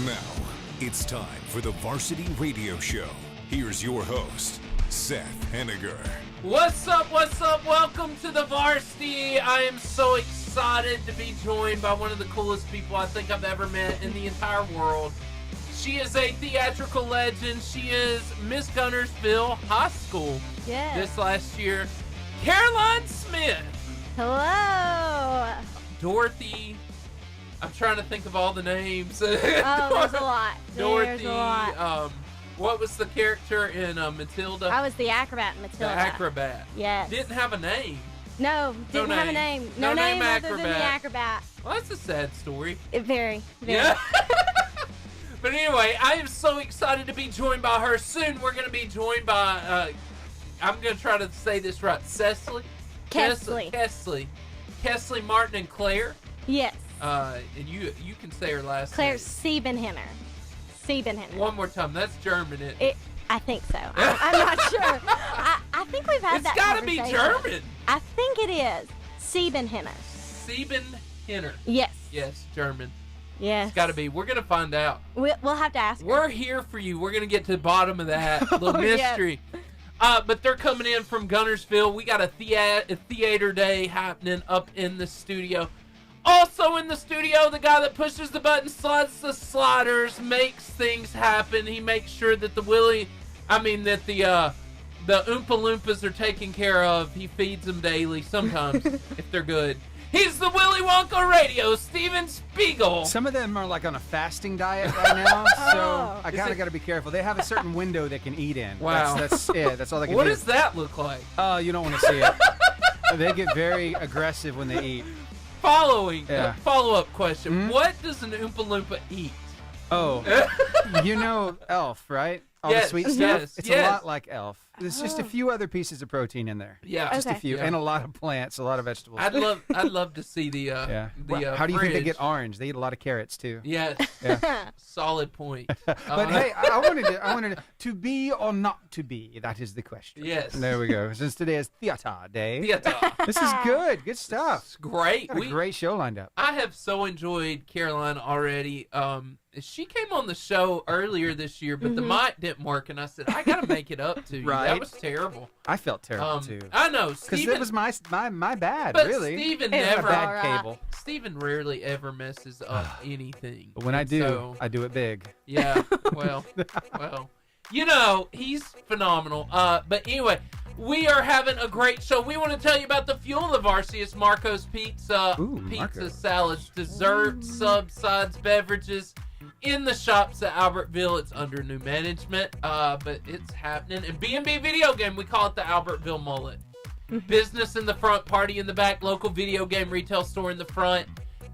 Now, it's time for the Varsity Radio Show. Here's your host, Seibenhener. What's up? Welcome to the Varsity. I am so excited to be joined by one of the coolest people I think I've ever met in the entire world. She is a theatrical legend. She is Miss Guntersville High School this last year. Caroline Smith. Hello. Dorothy. I'm trying to think of all the names. Oh, there's a lot. Dorothy. There's a lot. What was the character in Matilda? I was the acrobat in Matilda. The acrobat. Yes. Didn't have a name. No, didn't have a name. No name other than the acrobat. Well, that's a sad story. Very. Yeah. But anyway, I am so excited to be joined by her. Soon we're going to be joined by, I'm going to try to say this right, Cesleigh Martin and Claire. Yes. And you can say her last Claire name. Seibenhener. One more time. That's German. I think so. I'm not sure. I think we've had that conversation. It's got to be German. I think it is. Seibenhener. Seibenhener. Yes. Yes, German. Yes. It's got to be. We're going to find out. We'll have to ask her. We're here for you. We're going to get to the bottom of that little mystery. Yes. But they're coming in from Guntersville. We got a theater day happening up in the studio. Also in the studio, the guy that pushes the button, slides the sliders, makes things happen. He makes sure that the Oompa Loompas are taken care of. He feeds them daily, sometimes, if they're good. He's the Willy Wonka Radio, Steven Spiegel. Some of them are like on a fasting diet right now, so I kind of got to be careful. They have a certain window they can eat in. Wow. That's all they can do. What does that look like? Oh, you don't want to see it. They get very aggressive when they eat. Follow-up question. What does an Oompa Loompa eat? Oh, you know Elf, right? All the sweet stuff? Yes, it's a lot like Elf. There's just a few other pieces of protein in there. Yeah. Just a few. Yeah. And a lot of plants, a lot of vegetables. I'd love to see the How do you think they fridge. get orange? They eat a lot of carrots, too. Yes. Yeah. Solid point. But hey, I wanted to be or not to be. That is the question. Yes. There we go. Since today is Theater Day. Theater. This is good. Good stuff. It's great. Got a great show lined up. I have so enjoyed Caroline already. She came on the show earlier this year, but the mic didn't work, and I said, I got to make it up to you. Right. That was terrible. I felt terrible, too. I know. Because it was my bad, but really. Steven never bad cable. Steven rarely ever messes up anything. But when I do, I do it big. Yeah, well, you know, he's phenomenal. But anyway, we are having a great show. We want to tell you about the fuel of the Varsity. It's Marco's Pizza. Pizza, salads, desserts, subs, sides, beverages. In the shops at Albertville. It's under new management, but it's happening. And B&B Video Game, we call it the Albertville Mullet. Business in the front, party in the back, local video game retail store in the front,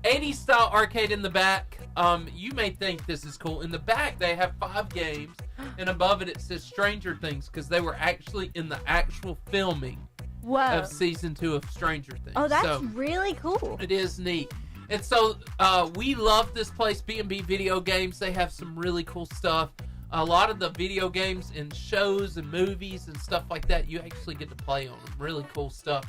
80s style arcade in the back. You may think this is cool. In the back, they have 5 games, and above it says Stranger Things, because they were actually in the actual filming of season 2 of Stranger Things. Oh, that's really cool. It is neat. And so we love this place, B&B Video Games. They have some really cool stuff. A lot of the video games and shows and movies and stuff like that, you actually get to play on them. Really cool stuff.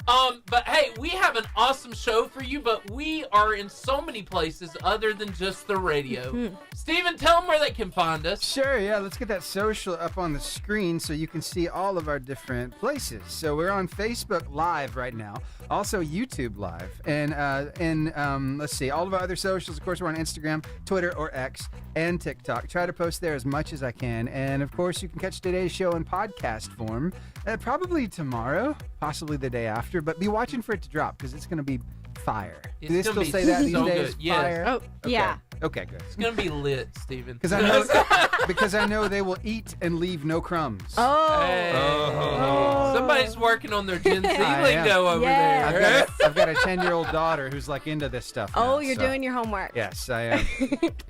But hey, we have an awesome show for you, but we are in so many places other than just the radio. Steven, tell them where they can find us. Sure, yeah. Let's get that social up on the screen so you can see all of our different places. So we're on Facebook Live right now, also YouTube Live, and let's see, all of our other socials. Of course, we're on Instagram, Twitter, or X, and TikTok. Try to post there as much as I can, and of course, you can catch today's show in podcast form, probably tomorrow, possibly the day after. But be watching for it to drop because it's going to be fire. Do they still say that these days? Yes. Fire? Oh, okay. Yeah. Okay, good. It's going to be lit, Steven. Because I know they will eat and leave no crumbs. Oh. Hey. Somebody's working on their Gen Z lingo over there. I've got a 10-year-old daughter who's like into this stuff now, you're doing your homework. Yes, I am.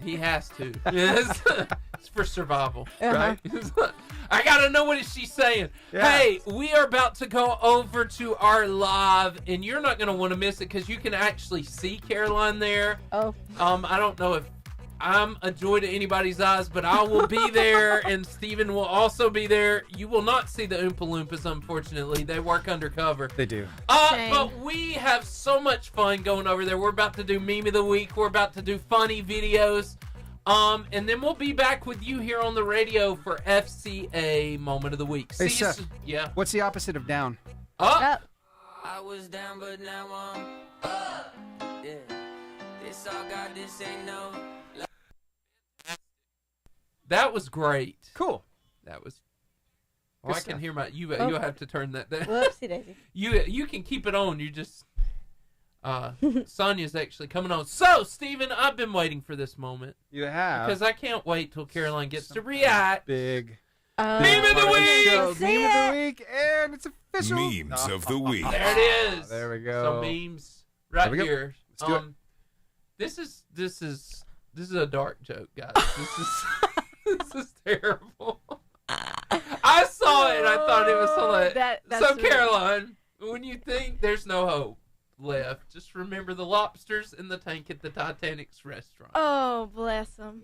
He has to. Yes. It's for survival, right? I gotta know what she's saying. Yeah. Hey, we are about to go over to our live, and you're not gonna want to miss it because you can actually see Caroline there. Oh. I don't know if I'm a joy to anybody's eyes, but I will be there, and Steven will also be there. You will not see the Oompa Loompas, unfortunately. They work undercover. They do. But we have so much fun going over there. We're about to do Meme of the Week. We're about to do funny videos. And then we'll be back with you here on the radio for FCA Moment of the Week. Hey, See you Seth, yeah. what's the opposite of down? Up. I was down, but now I'm up. Yeah. This all got, this ain't no. That was great. Cool. That was. Good I can stuff. hear my. You'll have to turn that down. Whoopsie daisy. You can keep it on. You just. Sonia's actually coming on. So, Steven, I've been waiting for this moment. You have. Because I can't wait till Caroline gets to react. Big. Meme of the week! Meme of the week, and it's official. Memes of the week. There it is. There we go. So memes right There we go. here. Let's do it. This is a dark joke, guys. This is terrible. I saw it and I thought it was hilarious. So Caroline, when you think there's no hope left, just remember the lobsters in the tank at the Titanic's restaurant. Oh, bless them.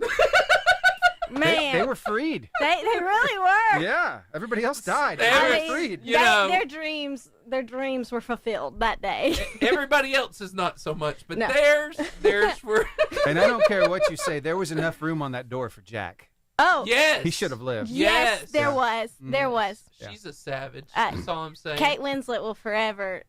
Man, They were freed. they really were. Yeah. Everybody else died. They They were were freed. You know, Their dreams were fulfilled that day. everybody else is not so much, but No. theirs were. And I don't care what you say. There was enough room on that door for Jack. Oh, Yes, He should have lived. yes, Yes. there Yeah. was. There Mhm. was. She's a savage. Uh, That's all I'm saying. Kate Winslet will forever.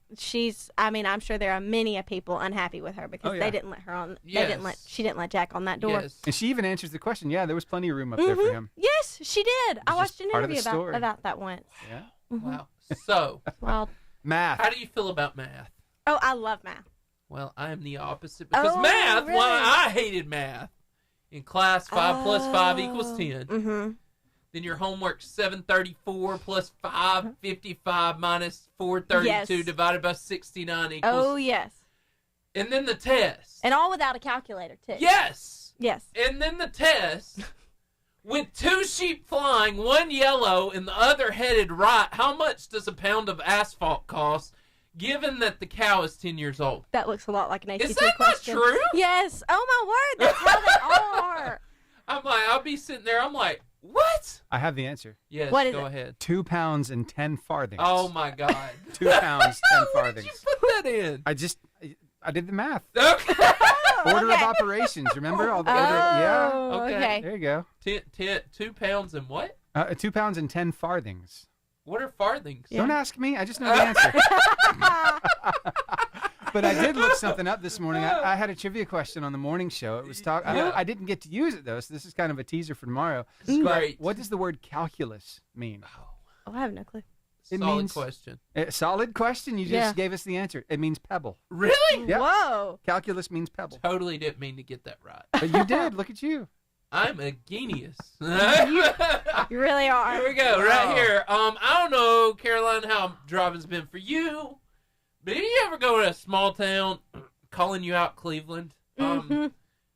I'm sure there are many a people unhappy with her because Oh, yeah. they didn't let her on. Yes. She didn't let Jack on that door. Yes. And she even answers the question. Yeah, there was plenty of room up there for him. Yes, she did. I It's watched just an part of the interview story. about that once. Yeah. Wow. So, Well, Math. how do you feel about math? oh, I love math. Well, I am the opposite because Oh, math. really? Why I hated math. In class, 5 plus 5 equals 10. Mm-hmm. Then your homework 734 plus 555 minus 432 Yes. divided by 69 equals. Oh, yes. And then the test. And all without a calculator, too. Yes. Yes. And then the test. With 2 sheep flying, one yellow and the other headed right, how much does a pound of asphalt cost, given that the cow is 10 years old? That looks a lot like an ACT Is that question. not true? Yes. Oh, my word. That's how they all are. I'm like, I'll be sitting there, I'm like, what? I have the answer. Yes, What is go it? ahead. 2 pounds and 10 farthings. Oh, my God. 2 pounds, 10 Where did you farthings. put that in? I did the math. Okay. Order okay. of operations. Remember all the Oh, order? Yeah. Okay. okay. There you go. 2 pounds and what? 2 pounds and 10 farthings. What are farthings? Yeah. Don't ask me. I just know the answer. But I did look something up this morning. I had a trivia question on the morning show. It was Yeah. I didn't get to use it though, so this is kind of a teaser for tomorrow. It's great. What does the word calculus mean? Oh, I have no clue. It Solid means- question. Solid question. You just Yeah. gave us the answer. It means pebble. Really? Yeah. Whoa. Calculus means pebble. Totally didn't mean to get that right. But you did. Look at you. I'm a genius. You really are. Here we go, Wow. right here. I don't know, Caroline, how driving's been for you, but if you ever go to a small town, calling you out Cleveland, Mhm.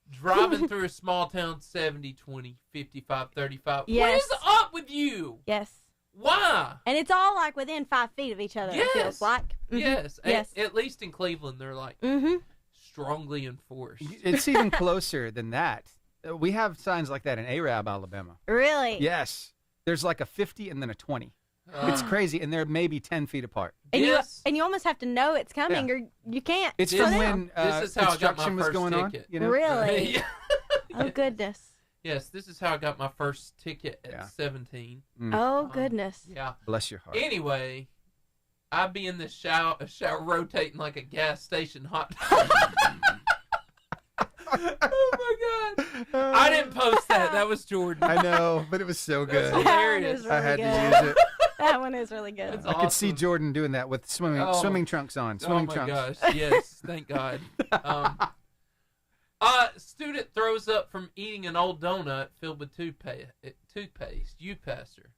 driving through a small town 70, 20, 55, 35, what Yes. is up with you? Yes. Why? And it's all like within 5 feet of each other, it Yes. feels like. Mhm. Yes. Yes. At least in Cleveland, they're like Mm-hmm. strongly enforced. It's even closer than that. We have signs like that in Arab, Alabama. Really? Yes. There's like a 50 and then a 20. It's crazy, and they're maybe 10 feet apart. And Yes. you almost have to know it's coming, or you can't. It's This- from Wow. when this is how I got my construction was first going on. ticket. You know? Really? Yeah. Oh goodness. Yes, this is how I got my first ticket at Yeah. 17. Oh goodness. Yeah. Bless your heart. Anyway, I'd be in the shower rotating like a gas station hot dog. Oh my God. I didn't post that. That was Jordan. I know, but it was so good. That's hilarious. That one I is had really to use it. That one is really good. That's I could see awesome. Jordan doing that with swimming Oh. swimming trunks on. Oh Swimming my trunks. gosh. Yes, thank God. Student throws up from eating an old donut filled with toothpaste. You, pastor.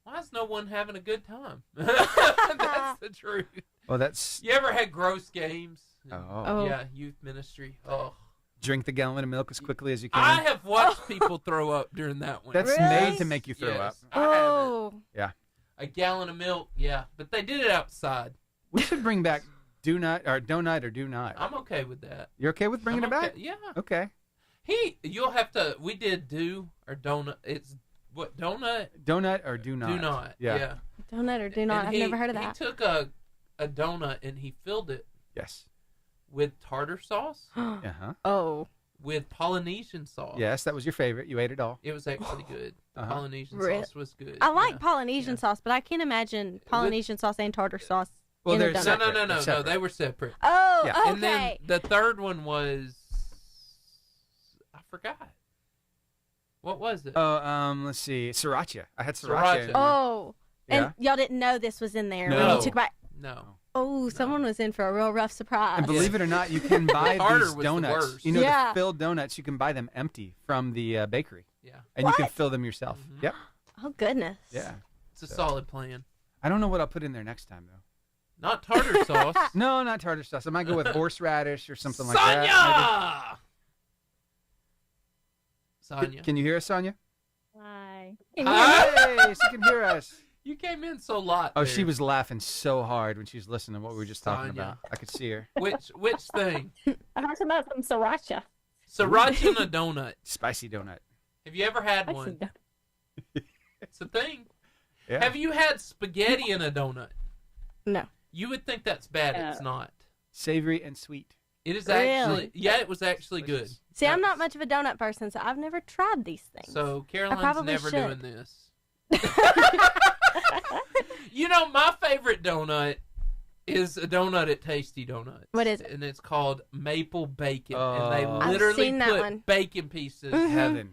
Why is no one having a good time? That's the truth. Well, that's You ever had gross games? Oh. Yeah, youth ministry. Oh. drink the gallon of milk as quickly as you can. I have watched people throw up during that one. That's Really? made to make you throw up. Yes, I haven't. Oh. A gallon of milk, yeah. But they did it outside. We should bring back donut or do not. I'm okay with that. You're okay with bringing I'm it okay. back? Yeah. Okay. You'll have to, we did do or donut. It's, what, donut? Donut or do not? Do not. Yeah. Yeah. Donut or do not. And I've never heard of He that. took a donut and he filled it Yes. with tartar sauce, Uh-huh. Oh. with Polynesian sauce. Yes, that was your favorite. You ate it all. It was actually good. The Polynesian Really? sauce was good. I like Polynesian sauce, but I can't imagine Polynesian sauce and tartar sauce in a donut. No. They were separate. Oh, Yeah. okay. And then the third one was, I forgot. What was it? Oh, let's see. Sriracha. I had sriracha. in there. Oh, and Yeah. y'all didn't know this was in there when No. you took a bite. No. Oh, someone was in for a real rough surprise. And believe it or not, you can buy Tartar these was the donuts. worst. You know, Yeah. the filled donuts, you can buy them empty from the bakery. Yeah. And you can What? fill them yourself. Yep. Oh, goodness. Yeah. It's a solid plan. I don't know what I'll put in there next time, though. Not tartar sauce. No, not tartar sauce. I might go with horseradish or something like Sonia! that. Sonia. Can you hear us, Sonia? Hi. Hey, she can hear us. You came in so lot. Oh, there. she was laughing so hard when she was listening to what we were just talking Sonia. about. I could see her. Which thing? I talked about some sriracha. Sriracha in a donut. Spicy donut. Have you ever had I one? said, It's a thing. Yeah. Have you had spaghetti in a donut? No. You would think that's bad. It's No. not. Savory and sweet. It is Really? actually. Yeah, it was actually good. Delicious. See, I'm not much of a donut person, so I've never tried these things. So Caroline's probably never should. doing this. You know, my favorite donut is a donut at Tasty Donuts. What is it? And it's called maple bacon. And they Oh. I've literally seen that put one. bacon pieces. Heaven.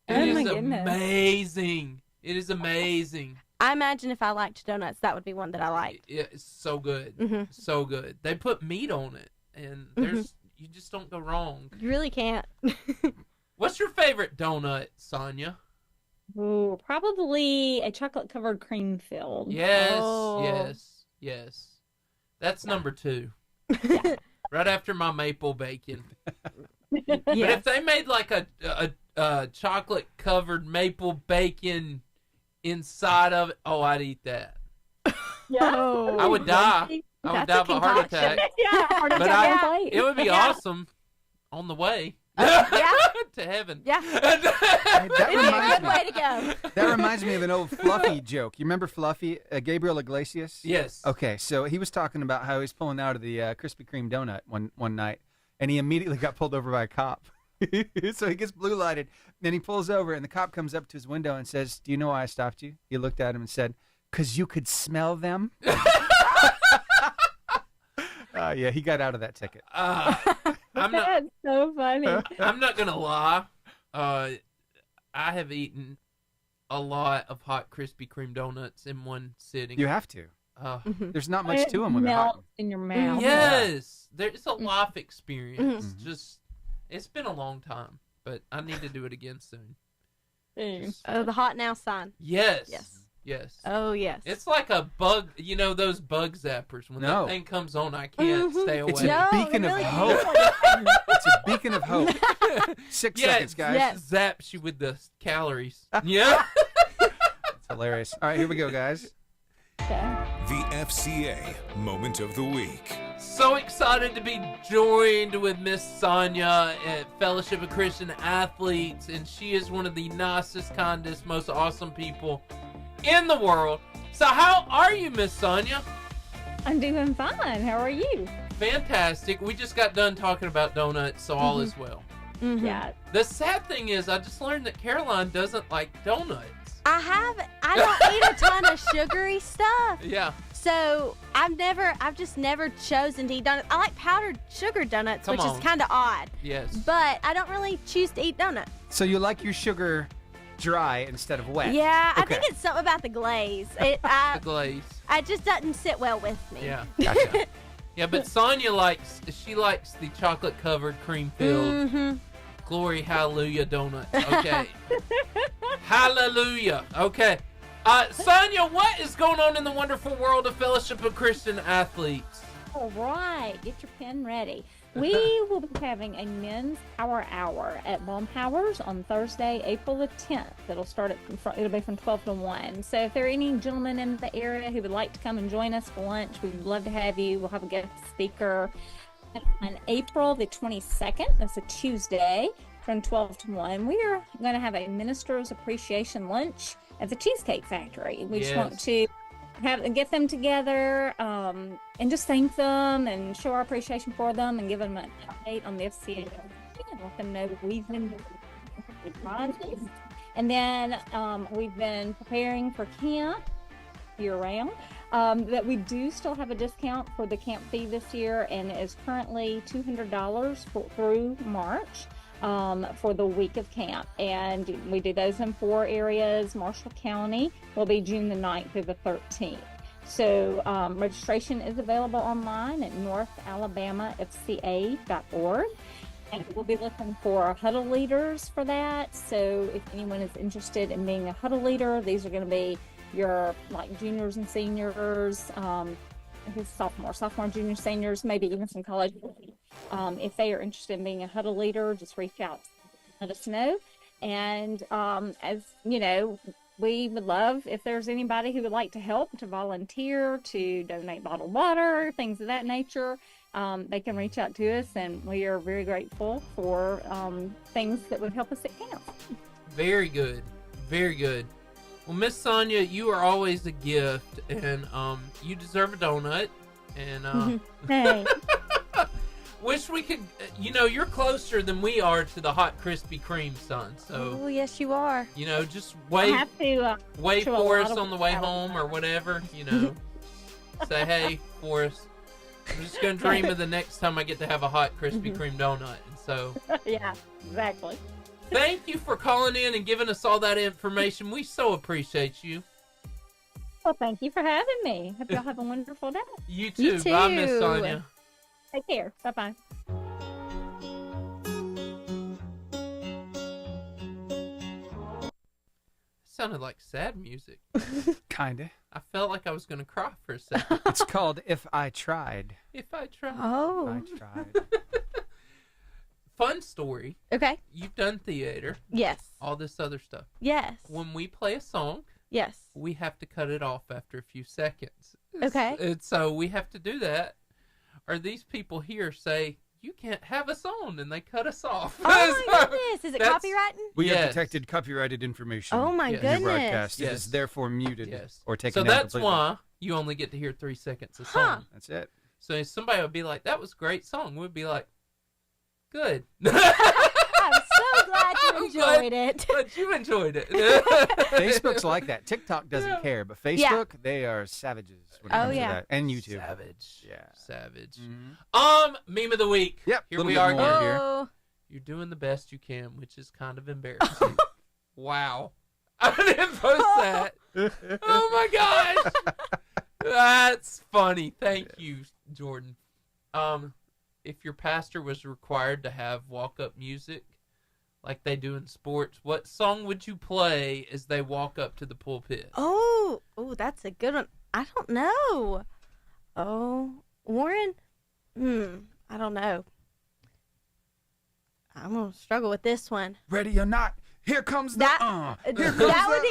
It Oh is my goodness. amazing. It is amazing. I imagine if I liked donuts, that would be one that I liked. It's so good. Mhm. So good. They put meat on it. And there's you just don't go wrong. You really can't. What's your favorite donut, Sonia? Ooh, probably a chocolate covered cream filled. Yes, Oh. yes. That's number 2. Right after my maple bacon. But if they made like a chocolate covered maple bacon inside of it, oh, I'd eat that. Yeah. Oh. I would die. I would That's die a of a heart concoction. attack. Yeah, heart But attack on plate. It would be Yeah. awesome on the way Yeah. to heaven. Yeah. That It'd be a reminds good me. way to go. That reminds me of an old Fluffy joke. You remember Fluffy, Gabriel Iglesias? Yes. Okay, so he was talking about how he's pulling out of the Krispy Kreme donut one night, and he immediately got pulled over by a cop. So he gets blue lighted, then he pulls over, and the cop comes up to his window and says, "Do you know why I stopped you?" He looked at him and said, "'Cause you could smell them." Yeah, he got out of that ticket. I'm not. That's so funny. I'm not gonna lie. I have eaten a lot of hot Krispy Kreme donuts in one sitting. You have to. Mhm. There's not much to them when It they're hot. melts in your mouth. Yes, it's a life experience. Mhm. Just, it's been a long time, but I need to do it again soon. Mm. Oh, the hot now sign. Yes. Yes. Yes. Oh, yes. It's like a bug, you know, those bug zappers. When No. that thing comes on, I can't Mhm. stay away. It's No, a beacon it of really hope. is. It's a beacon of hope. 6 Yeah, seconds, guys. Yes. Zaps you with the calories. Yeah. It's hilarious. All right, here we go, guys. Okay. The FCA Moment of the Week. So excited to be joined with Miss Sonia at Fellowship of Christian Athletes, and she is one of the nicest, kindest, most awesome people in the world. So how are you, Miss Sonia? I'm doing fine. How are you? Fantastic. We just got done talking about donuts, so all is well. Mhm. Yeah. The sad thing is, I just learned that Caroline doesn't like donuts. I don't eat a ton of sugary stuff. Yeah. So I've just never chosen to eat donuts. I like powdered sugar donuts, Come which on. is kind of odd. Yes. But I don't really choose to eat donuts. So you like your sugar dry instead of wet? Yeah, I Okay. think it's something about the glaze. The glaze. It just doesn't sit well with me. Yeah. Gotcha. Yeah, but Sonia likes the chocolate covered cream filled Mm-hmm. glory hallelujah donut. Okay. Hallelujah. Okay. Sonia, what is going on in the wonderful world of Fellowship of Christian Athletes? All right. Get your pen ready. We will be having a men's power hour at Mom Powers on Thursday, April the 10th. It'll be from 12 to 1. So if there are any gentlemen in the area who would like to come and join us for lunch, we'd love to have you. We'll have a guest speaker on April the 22nd. That's a Tuesday from 12 to 1. We are going to have a minister's appreciation lunch at the Cheesecake Factory. We just want Yes. to get them together and just thank them and show our appreciation for them and give them an update on the FCA. let them know that we've been and then we've been preparing for camp year-round. That we do still have a discount for the camp fee this year, and it is currently $200 through March for the week of camp. And we do those in 4 areas. Marshall County will be June the 9th through the 13th. So registration is available online at northalabamafca.org. And we'll be looking for huddle leaders for that. So if anyone is interested in being a huddle leader, these are going to be your like juniors and seniors, sophomore, junior, seniors, maybe even some college. If they are interested in being a huddle leader, just reach out, let us know. And as you know, we would love if there's anybody who would like to help, to volunteer, to donate bottled water, things of that nature. They can reach out to us, and we are very grateful for things that would help us at camp. Very good. Very good. Well, Miss Sonia, you are always a gift, and you deserve a donut. And hey. Wish we could, you're closer than we are to the hot Krispy Kreme, son. So, Oh, yes, you are. Just wait for us on the way salad. home or whatever. Say hey for us. I'm just gonna dream of the next time I get to have a hot Krispy Kreme donut. And so, Yeah, exactly. thank you for calling in and giving us all that information. We so appreciate you. Well, thank you for having me. Hope y'all have a wonderful day. You too. You Bye, Miss too. Sonia. Take care. Bye-bye. Sounded like sad music. Kinda. I felt like I was gonna cry for a second. It's called If I Tried. If I try. Oh. I tried. Fun story. Okay. You've done theater, Yes. all this other stuff. Yes. When we play a song, Yes. we have to cut it off after a few seconds. Okay. And so we have to do that, or these people here say, you can't have us on, and they cut us off. Oh my So goodness. Is it that's- copywriting? We have Yes. detected copyrighted information. Oh my Yes. in your goodness. broadcast. It Yes. is therefore muted Yes. or taken So down that's completely. why you only get to hear 3 seconds of Huh. song. That's it. So if somebody would be like, that was a great song, we'd be like, good. I'm so glad you I'm enjoyed it. But you enjoyed it. Facebook's like that. TikTok doesn't Yeah. care, but Facebook, they are savages when it Oh, comes yeah. to that. And YouTube. Savage. Yeah. Savage. Mhm. Meme of the week. Yep. Here little we bit are more again. here. Oh. You're doing the best you can, which is kind of embarrassing. Wow. I didn't post that. Oh my gosh. That's funny. Thank you, Jordan. If your pastor was required to have walk-up music like they do in sports, what song would you play as they walk up to the pulpit? Oh, that's a good one. I don't know. Oh, Warren? I don't know. I'm going to struggle with this one. Ready or not, here comes the That would be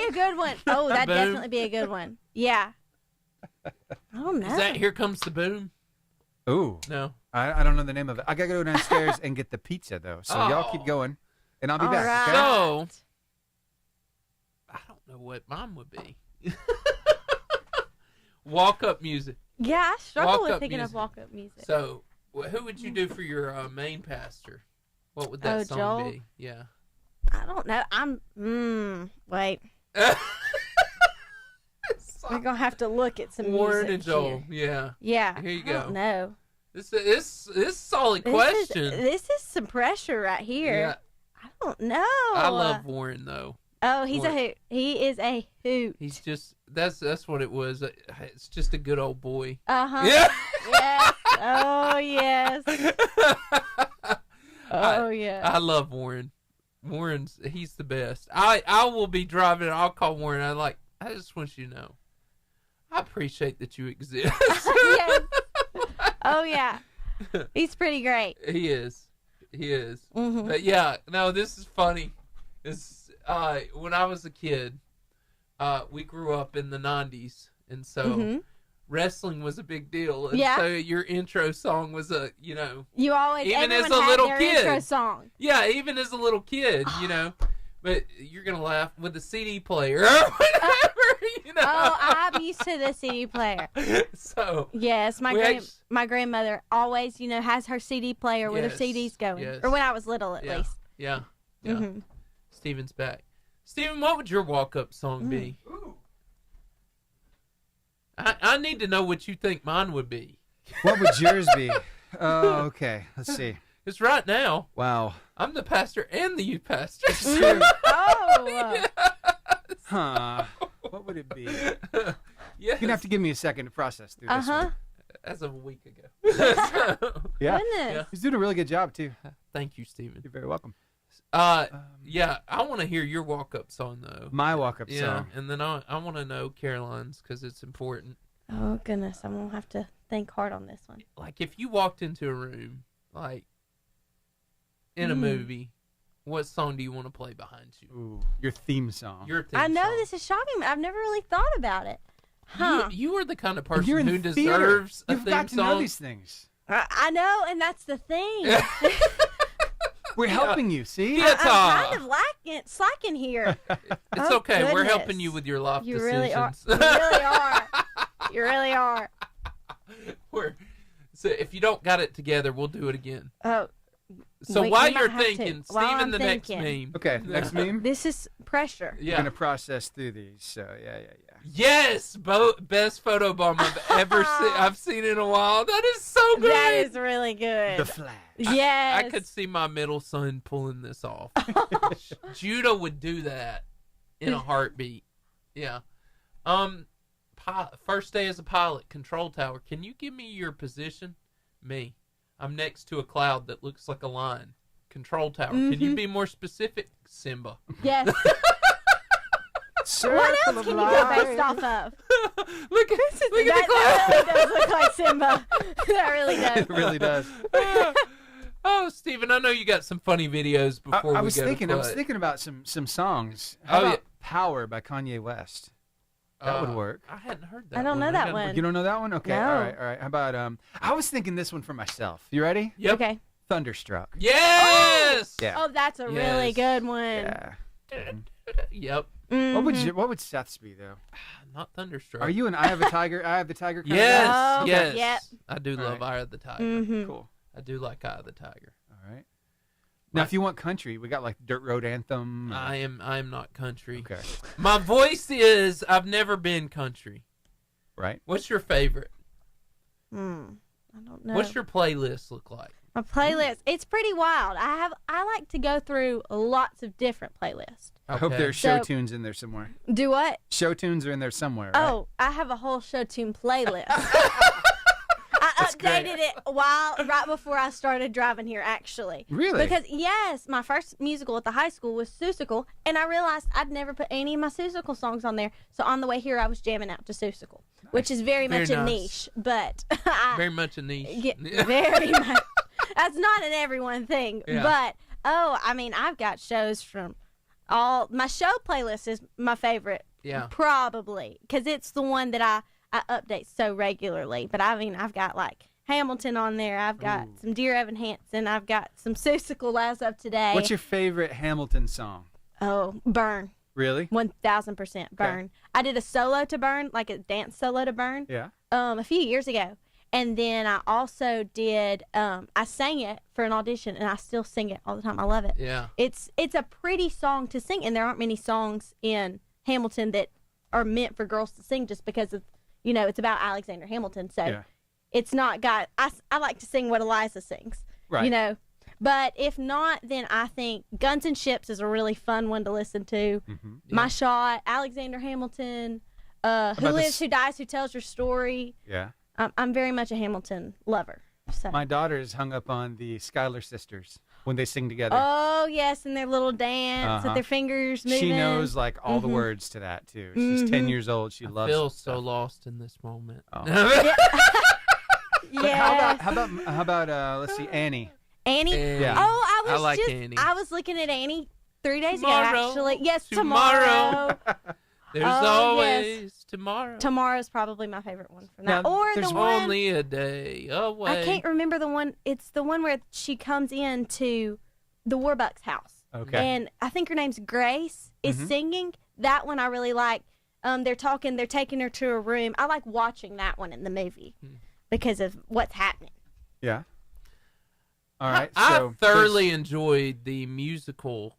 a good one. Oh, that'd Boom. definitely be a good one. Yeah. I don't know. Is that Here Comes the Boom? Ooh. No. I don't know the name of it. I gotta go downstairs and get the pizza though. So y'all keep going, and I'll be All back. right. Okay? So, I don't know what mine would be. Walk-up music. Yeah, I struggle with Walk-up thinking music. of walk-up music. So, who would you do for your main pastor? What would that song Joel? be? Yeah. I don't know. Wait. We're going to have to look at some Warren music and Joel. here. Yeah. Yeah. Here you I don't go. know. This is a solid question. This is some pressure right here. Yeah. I don't know. I love Warren though. Oh, he's Warren. a hoot. He is a hoot. He's just that's what it was. It's just a good old boy. Uh-huh. Yeah. Yes. Oh, yes. Oh, yeah. I love Warren. He's the best. I will be driving. I'll call Warren. I just want you to know, I appreciate that you exist. Yes. Oh, yeah. He's pretty great. He is. Mm-hmm. But yeah, no, this is funny. It's when I was a kid, we grew up in the 90s, and so wrestling was a big deal. And Yeah. so your intro song was You always, Even as everyone a had little their kid. intro song. yeah, even as a little kid, But you're gonna laugh with the CD player or whatever. I'm used to the CD player. So Yes, We act- my grandmother always, has her CD player with her Yes, CDs going. yes. Or when I was little, at yeah, least. yeah, yeah. Mhm. Steven's back. Steven, what would your walk-up song be? I need to know what you think mine would be. What would yours be? Oh, okay. Let's see. Because right now, Wow. I'm the pastor and the youth pastor. Sure. Oh. Huh. What would it be? You're Yes. gonna have to give me a second to process through this Uh-huh. one. As of a week ago. Yeah. Goodness. He's doing a really good job too. Thank you, Steven. You're very welcome. Yeah, I want to hear your walk-up song, though. My walk-up Yeah, song. and then I want to know Caroline's because it's important. Oh, goodness. I'm going to have to think hard on this one. Like, if you walked into a room, like, in a movie, what song do you want to play behind you? Ooh, your theme song. Your theme I know song. this is shocking, but I've never really thought about it. Huh. You are the kind of And you're person in who theater. deserves a You've theme got to song. know these things. I know, and that's the thing. We're helping you. See? Yeah. I'm kind of slacking here. It's Oh, okay. We're goodness. helping you with your life You decisions. really are. You really are. You really are. So if you don't got it together, we'll do it again. Oh, So We- while we might you're have to. thinking, While Steven, I'm the next thinking. meme. Okay. Next meme. this is pressure. We're Yeah. gonna process through these. So yeah. Yes, best photo bomb I've ever seen. I've seen in a while. That is so good. That is really good. The Flash. Yes. I could see my middle son pulling this off. Judah would do that in a heartbeat. Yeah. First day as a pilot, control tower. Can you give me your position? Me. I'm next to a cloud that looks like a line. Control tower. Can you be more specific, Simba? Yes. Circle What else of can you go life. based off of? Look at the That cloud. really does look like Simba. That really does. It really does. Oh, Steven, I know you got some funny videos before I we was go thinking. to I was play. thinking about some songs. How Oh, about yeah. "Power" by Kanye West? That would work. I hadn't heard that. I don't know that one. You don't know that one? Okay. No. All right. How about I was thinking this one for myself. You ready? Yep. Okay. Thunderstruck. Yes. Yeah. Oh, that's a really Yes. good one. Yeah. Yep. What would Seth's be though? Not Thunderstruck. Are you an Eye of the Tiger? Eye of the Tiger kind Yes. of guy? Oh, Yes. yep. I do All love right. Eye of the Tiger. Mm-hmm. Cool. I do like Eye of the Tiger. All right. Now, if you want country, we got like Dirt Road Anthem. I am not country. Okay. My voice is I've never been country. Right. What's your favorite? I don't know. What's your playlist look like? My playlist? It's pretty wild. I like to go through lots of different playlists. I hope Okay. there's show So- tunes in there somewhere. Do what? Show tunes are in there somewhere. Right? Oh, I have a whole show tune playlist. I updated it right before I started driving here, actually. Really? Because yes, my first musical at the high school was Seussical, and I realized I'd never put any of my Seussical songs on there. So on the way here, I was jamming out to Seussical, which is very much a nice. niche, but Very much a niche. yeah, very much. That's not an everyone thing, Yeah. but I've got shows from all. My show playlist is my favorite. Yeah. Probably, because it's the one that I update so regularly. But I've got like Hamilton on there. I've got some Dear Evan Hansen. I've got some Seussical as of today. What's your favorite Hamilton song? Oh, Burn. Really? 1000% Burn. I did a solo to Burn, like a dance solo to Burn. Yeah. A few years ago. And then I also did, I sang it for an audition, and I still sing it all the time. I love it. Yeah. It's a pretty song to sing, and there aren't many songs in Hamilton that are meant for girls to sing just because of, it's about Alexander Hamilton. So Yeah. it's not got, I like to sing what Eliza sings, Right. But if not, then I think Guns and Ships is a really fun one to listen to. My Shot, Alexander Hamilton, Who about Lives, this- Who Dies, Who Tells Your Story. Yeah. I'm very much a Hamilton lover. So. My daughter's hung up on the Schuyler sisters when they sing together. Oh yes, and their little dance with their fingers moving. She knows like all the words to that too. She's 10 years old. She I loves feel it. so lost in this moment. Oh. Yeah. How about let's see, Annie. Annie? Yeah. Oh, I like Annie. I was looking at Annie 3 days Tomorrow. ago, actually. Yes, Tomorrow. tomorrow. There's Oh, always tomorrow. Tomorrow's probably my favorite one from that. Now, Or there's the one Only a day away. I can't remember the one. It's the one where she comes into the Warbucks house. Okay. And I think her name's Grace is singing. That one I really like. they're talking, they're taking her to a room. I like watching that one in the movie because of what's happening. Yeah. All right. I thoroughly enjoyed the musical,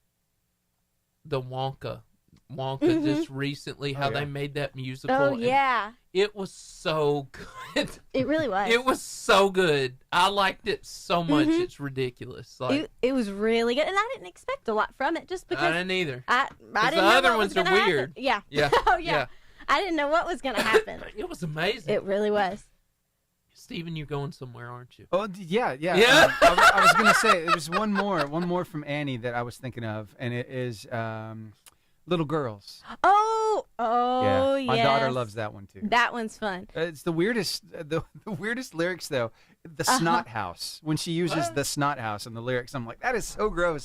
the Wonka just recently, how they made that musical. Oh, yeah. It was so good. It really was. It was so good. I liked it so much. It's ridiculous. Like it was really good, and I didn't expect a lot from it just because I didn't either. I didn't the know other what ones was are gonna weird. happen. Yeah. Yeah. Oh yeah. I didn't know what was going to happen. It was amazing. It really was. Steven, you're going somewhere, aren't you? Oh yeah. Yeah. I was gonna say there's one more from Annie that I was thinking of, and it is Little Girls. Oh, Yeah. My daughter yes. loves that one too. That one's fun. It's the weirdest, the weirdest lyrics though. The snot house, when she uses the snot house in the lyrics, I'm like, that is so gross.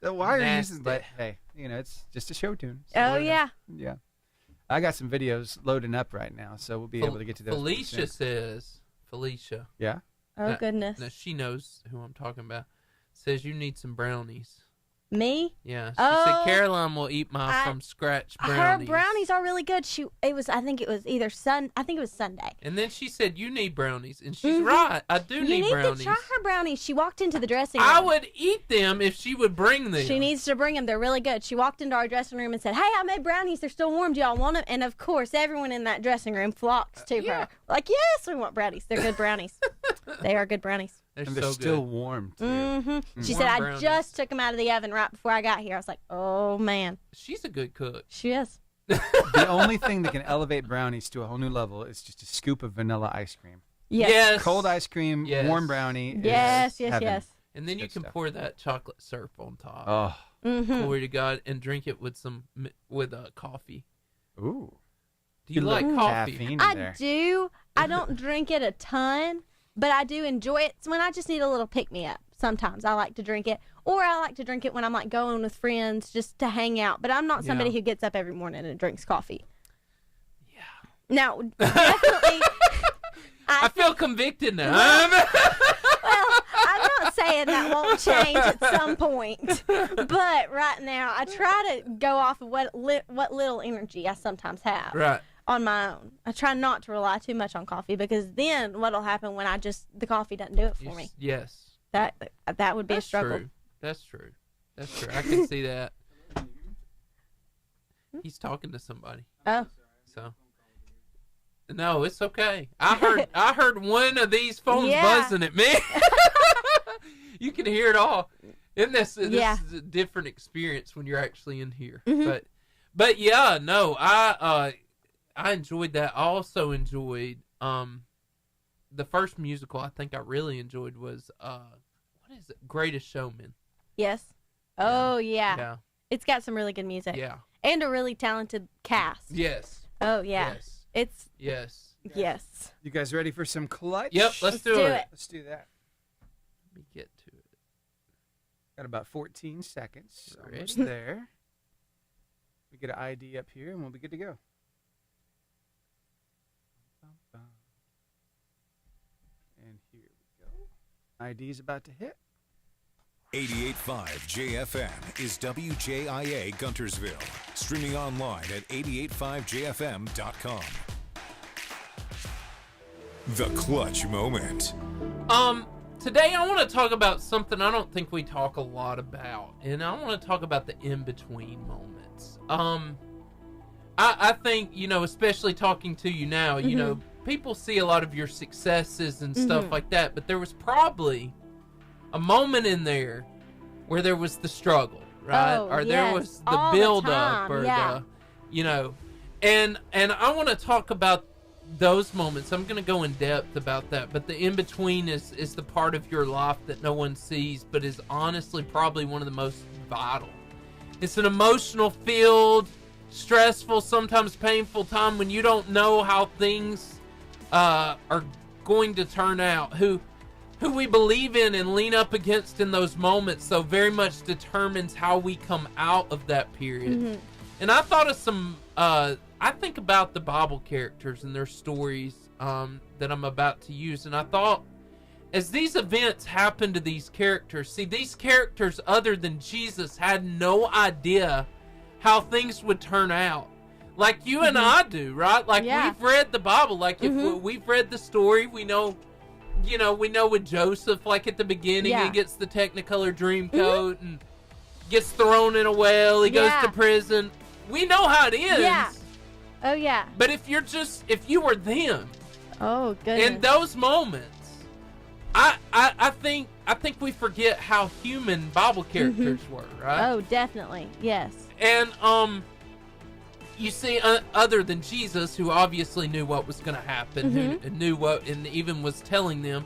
Why are you using? But hey, it's just a show tune. So Oh whatever. yeah. Yeah. I got some videos loading up right now, so we'll be able to get to those. Felicia says, Felicia. Yeah. Oh goodness. Now she knows who I'm talking about. Says you need some brownies. Me? Yeah. She Oh, said Caroline will eat my from scratch brownies. Her brownies are really good. I think it was either Sunday. And then she said you need brownies, and she's right. I do You need need brownies. to try her brownies. She walked into the dressing room. I would eat them if she would bring them. She needs to bring them. They're really good. She walked into our dressing room and said, "Hey, I made brownies. They're still warm. Do y'all want them?" And of course, everyone in that dressing room flocks to her. Like, yes, we want brownies. They're good brownies. They are good brownies. They're And they're so still good. warm too. She Warm said, brownies. "I just took them out of the oven right before I got here." I was like, "Oh man, She's a good cook. she is." The only thing that can elevate brownies to a whole new level is just a scoop of vanilla ice cream. Yes. Cold ice cream, Yes. warm brownie. Yes, is yes, heaven. yes. And then you Good can stuff. pour that chocolate syrup on top. Oh. Glory to God, and drink it with coffee. Ooh. Do you like little coffee? caffeine in I there. do. I don't drink it a ton, but I do enjoy it. It's when I just need a little pick me up. Sometimes I like to drink it, or I like to drink it when I'm like going with friends just to hang out. But I'm not somebody who gets up every morning and drinks coffee. Yeah. Now, definitely. I feel convicted now. Well, I'm not saying that won't change at some point, but right now I try to go off of what little energy I sometimes have Right. on my own. I try not to rely too much on coffee, because then what'll happen when the coffee doesn't do it for me? Yes. That would be That's a struggle. true. That's true. That's true. I can see that. He's talking to somebody. Oh, So. No, it's okay. I heard one of these phones Yeah. buzzing at me. You can hear it all. And this is a different experience when you're actually in here. But yeah, no, I enjoyed that. I also enjoyed the first musical I think I really enjoyed was what is it? Greatest Showman. yes. Oh, yeah. Yeah. It's got some really good music. Yeah. And a really talented cast. Yes. Oh, yeah. Yes. It's, Yes. yes. You guys ready for some clutch? Yep, let's do it. Let's do that. Let me get to it. Got about 14 seconds. Ready? Almost there. We get an ID up here, and we'll be good to go. And here we go. ID is about to hit. 88.5 JFM is WJIA Guntersville. Streaming online at 885jfm.com. The clutch moment. Today I want to talk about something I don't think we talk a lot about, and I want to talk about the in-between moments. I think, especially talking to you now, people see a lot of your successes and stuff like that, but there was probably a moment in there where there was the struggle, right? Oh, or there yes. was the All the build up, time, or yeah. and I want to talk about those moments. I'm going to go in depth about that, but the in-between is the part of your life that no one sees, but is honestly probably one of the most vital. It's an emotional filled, stressful, sometimes painful time when you don't know how things are going to turn out. Who we believe in and lean up against in those moments, so very much determines how we come out of that period. And I thought of some I think about the Bible characters and their stories that I'm about to use, and I thought, as these events happen to these characters, see, these characters other than Jesus had no idea how things would turn out. like you and I do, right? Like we've read the Bible. Like if we've read the story, we know, we know with Joseph, like at the beginning, he gets the Technicolor dream coat and gets thrown in a well. He goes to prison. We know how it ends. Yeah. Oh yeah. But if you were them, oh goodness, in those moments, I think we forget how human Bible characters were, right? Oh, definitely, yes. And you see, other than Jesus, who obviously knew what was going to happen, who knew what, and even was telling them,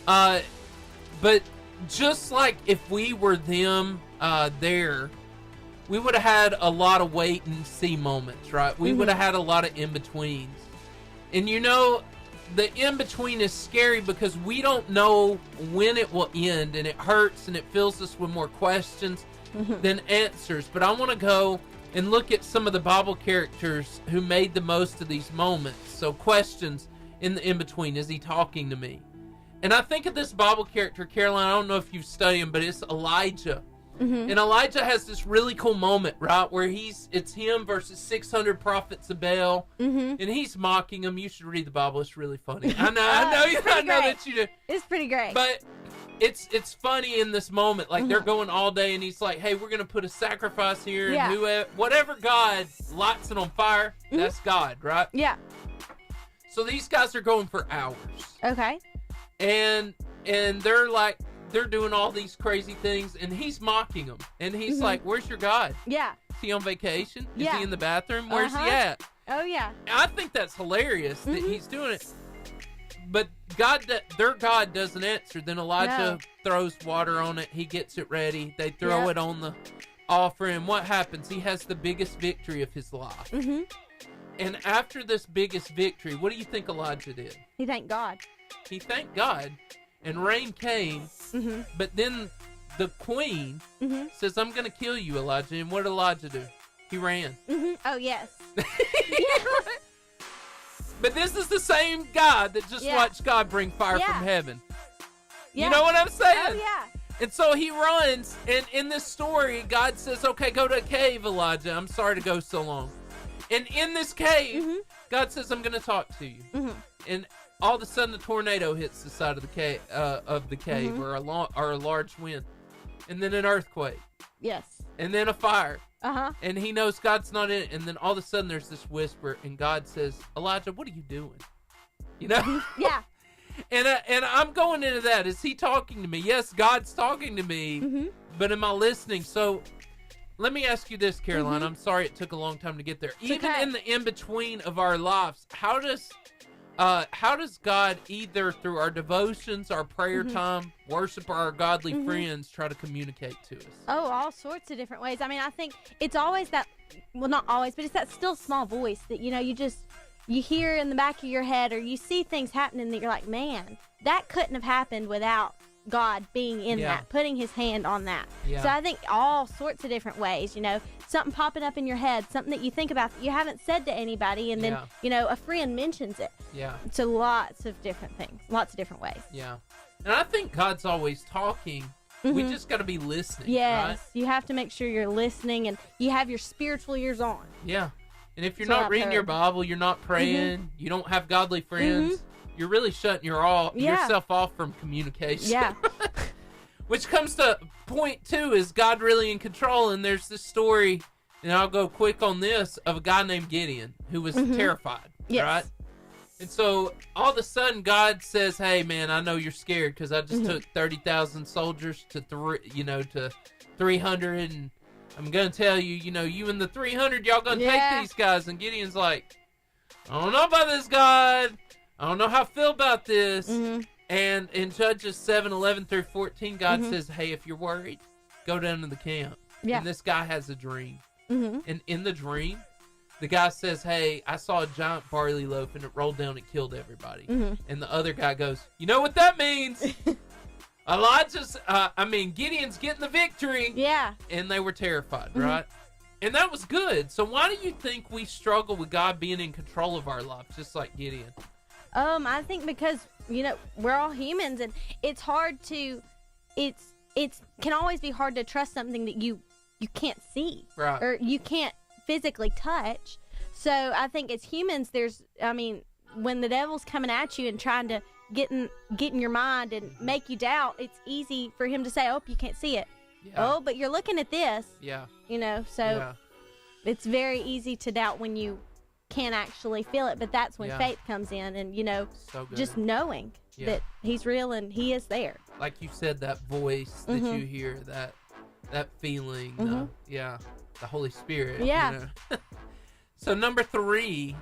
but just like if we were them there, we would have had a lot of wait and see moments, right? We would have had a lot of in-betweens. And the in-between is scary because we don't know when it will end, and it hurts and it fills us with more questions than answers. But I want to go and look at some of the Bible characters who made the most of these moments. So questions in the in-between. Is he talking to me? And I think of this Bible character, Caroline, I don't know if you've studied him, but it's Elijah. And Elijah has this really cool moment, right, where it's him versus 600 prophets of Baal, and he's mocking them. You should read the Bible; it's really funny. I know that you do. It's pretty great. But it's funny in this moment, like they're going all day, and he's like, "Hey, we're gonna put a sacrifice here, and whatever God lights it on fire, that's God, right?" Yeah. So these guys are going for hours. Okay. And they're doing all these crazy things, and he's mocking them. And he's like, "Where's your God? Yeah. Is he on vacation? Is Yeah. he in the bathroom? Where's he at?" Oh, yeah. I think that's hilarious that he's doing it. But their God doesn't answer. Then Elijah throws water on it. He gets it ready. They throw it on the offering. What happens? He has the biggest victory of his life. And after this biggest victory, what do you think Elijah did? He thanked God. He thanked God. And rain came, but then the queen says, "I'm going to kill you, Elijah." And what did Elijah do? He ran. Oh, yes. But this is the same God that just watched God bring fire from heaven. You know what I'm saying? Oh, yeah. And so he runs, and in this story, God says, "Okay, go to a cave, Elijah. I'm sorry to go so long." And in this cave, God says, "I'm going to talk to you." And all of a sudden, a tornado hits the side of the cave, or a large wind, and then an earthquake. Yes. And then a fire. Uh-huh. And he knows God's not in it, and then all of a sudden there's this whisper, and God says, "Elijah, what are you doing?" You know? Yeah. And I'm going into that. Is he talking to me? Yes, God's talking to me, but am I listening? So let me ask you this, Caroline. I'm sorry it took a long time to get there. Even in the in-between of our lives, how does God, either through our devotions, our prayer time, worship, or our godly friends, try to communicate to us? Oh, all sorts of different ways. I mean, I think it's always that, well, not always, but it's that still small voice that, you hear in the back of your head, or you see things happening that you're like, man, that couldn't have happened without God being in that, putting his hand on that. Yeah. So I think all sorts of different ways, something popping up in your head, something that you think about that you haven't said to anybody, and then, a friend mentions it. Yeah. So lots of different things, lots of different ways. Yeah. And I think God's always talking. We just got to be listening. Yes. Right? You have to make sure you're listening and you have your spiritual ears on. Yeah. And if you're That's what not I've reading heard. your Bible, you're not praying, you don't have godly friends, you're really shutting yourself off from communication. Yeah. Which comes to point two, is God really in control? And there's this story, and I'll go quick on this, of a guy named Gideon who was terrified, Yes. right? And so all of a sudden God says, "Hey man, I know you're scared because I just took 30,000 soldiers to 300, and I'm gonna tell you, you and the 300, y'all gonna take these guys." And Gideon's like, "I don't know about this, God. I don't know how I feel about this." And in Judges 7:11 through 14, God says, "Hey, if you're worried, go down to the camp." Yeah. And this guy has a dream. And in the dream, the guy says, "Hey, I saw a giant barley loaf and it rolled down and killed everybody." And the other guy goes, "You know what that means?" Gideon's getting the victory. Yeah. And they were terrified, right? And that was good. So why do you think we struggle with God being in control of our lives, just like Gideon? I think because, we're all humans, and it's hard to, it can always be hard to trust something that you can't see. Right. Or you can't physically touch. So I think as humans, when the devil's coming at you and trying to get in your mind and make you doubt, it's easy for him to say, "Oh, you can't see it." Yeah. Oh, but you're looking at this. Yeah. So it's very easy to doubt when you can't actually feel it. But that's when faith comes in, and so good. just knowing that he's real and he is there. Like you said, that voice that you hear, that feeling, the Holy Spirit. Yeah. So number 3,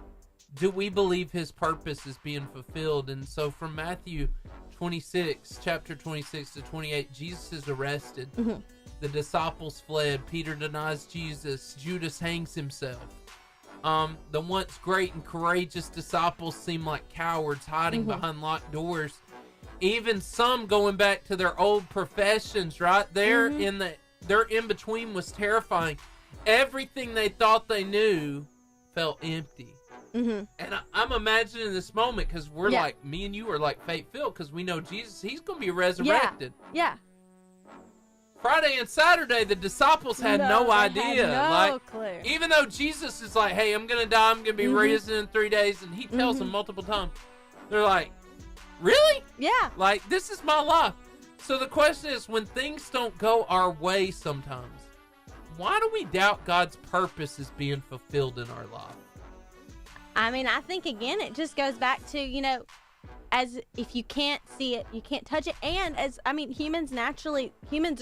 do we believe his purpose is being fulfilled? And so from Matthew 26, chapter 26 to 28, Jesus is arrested. The disciples fled. Peter denies Jesus. Judas hangs himself. The once great and courageous disciples seem like cowards hiding behind locked doors. Even some going back to their old professions, right? Their in-between was terrifying. Everything they thought they knew felt empty. And I'm imagining this moment because we're like, me and you are like faith-filled because we know Jesus, he's going to be resurrected. Yeah. Friday and Saturday, the disciples had no idea. Had no clue. Even though Jesus is like, hey, I'm going to die, I'm going to be risen in 3 days, and he tells them multiple times, they're like, really? Yeah. Like, this is my life. So the question is, when things don't go our way sometimes, why do we doubt God's purpose is being fulfilled in our life? I think, again, it just goes back to, as if you can't see it, you can't touch it. And humans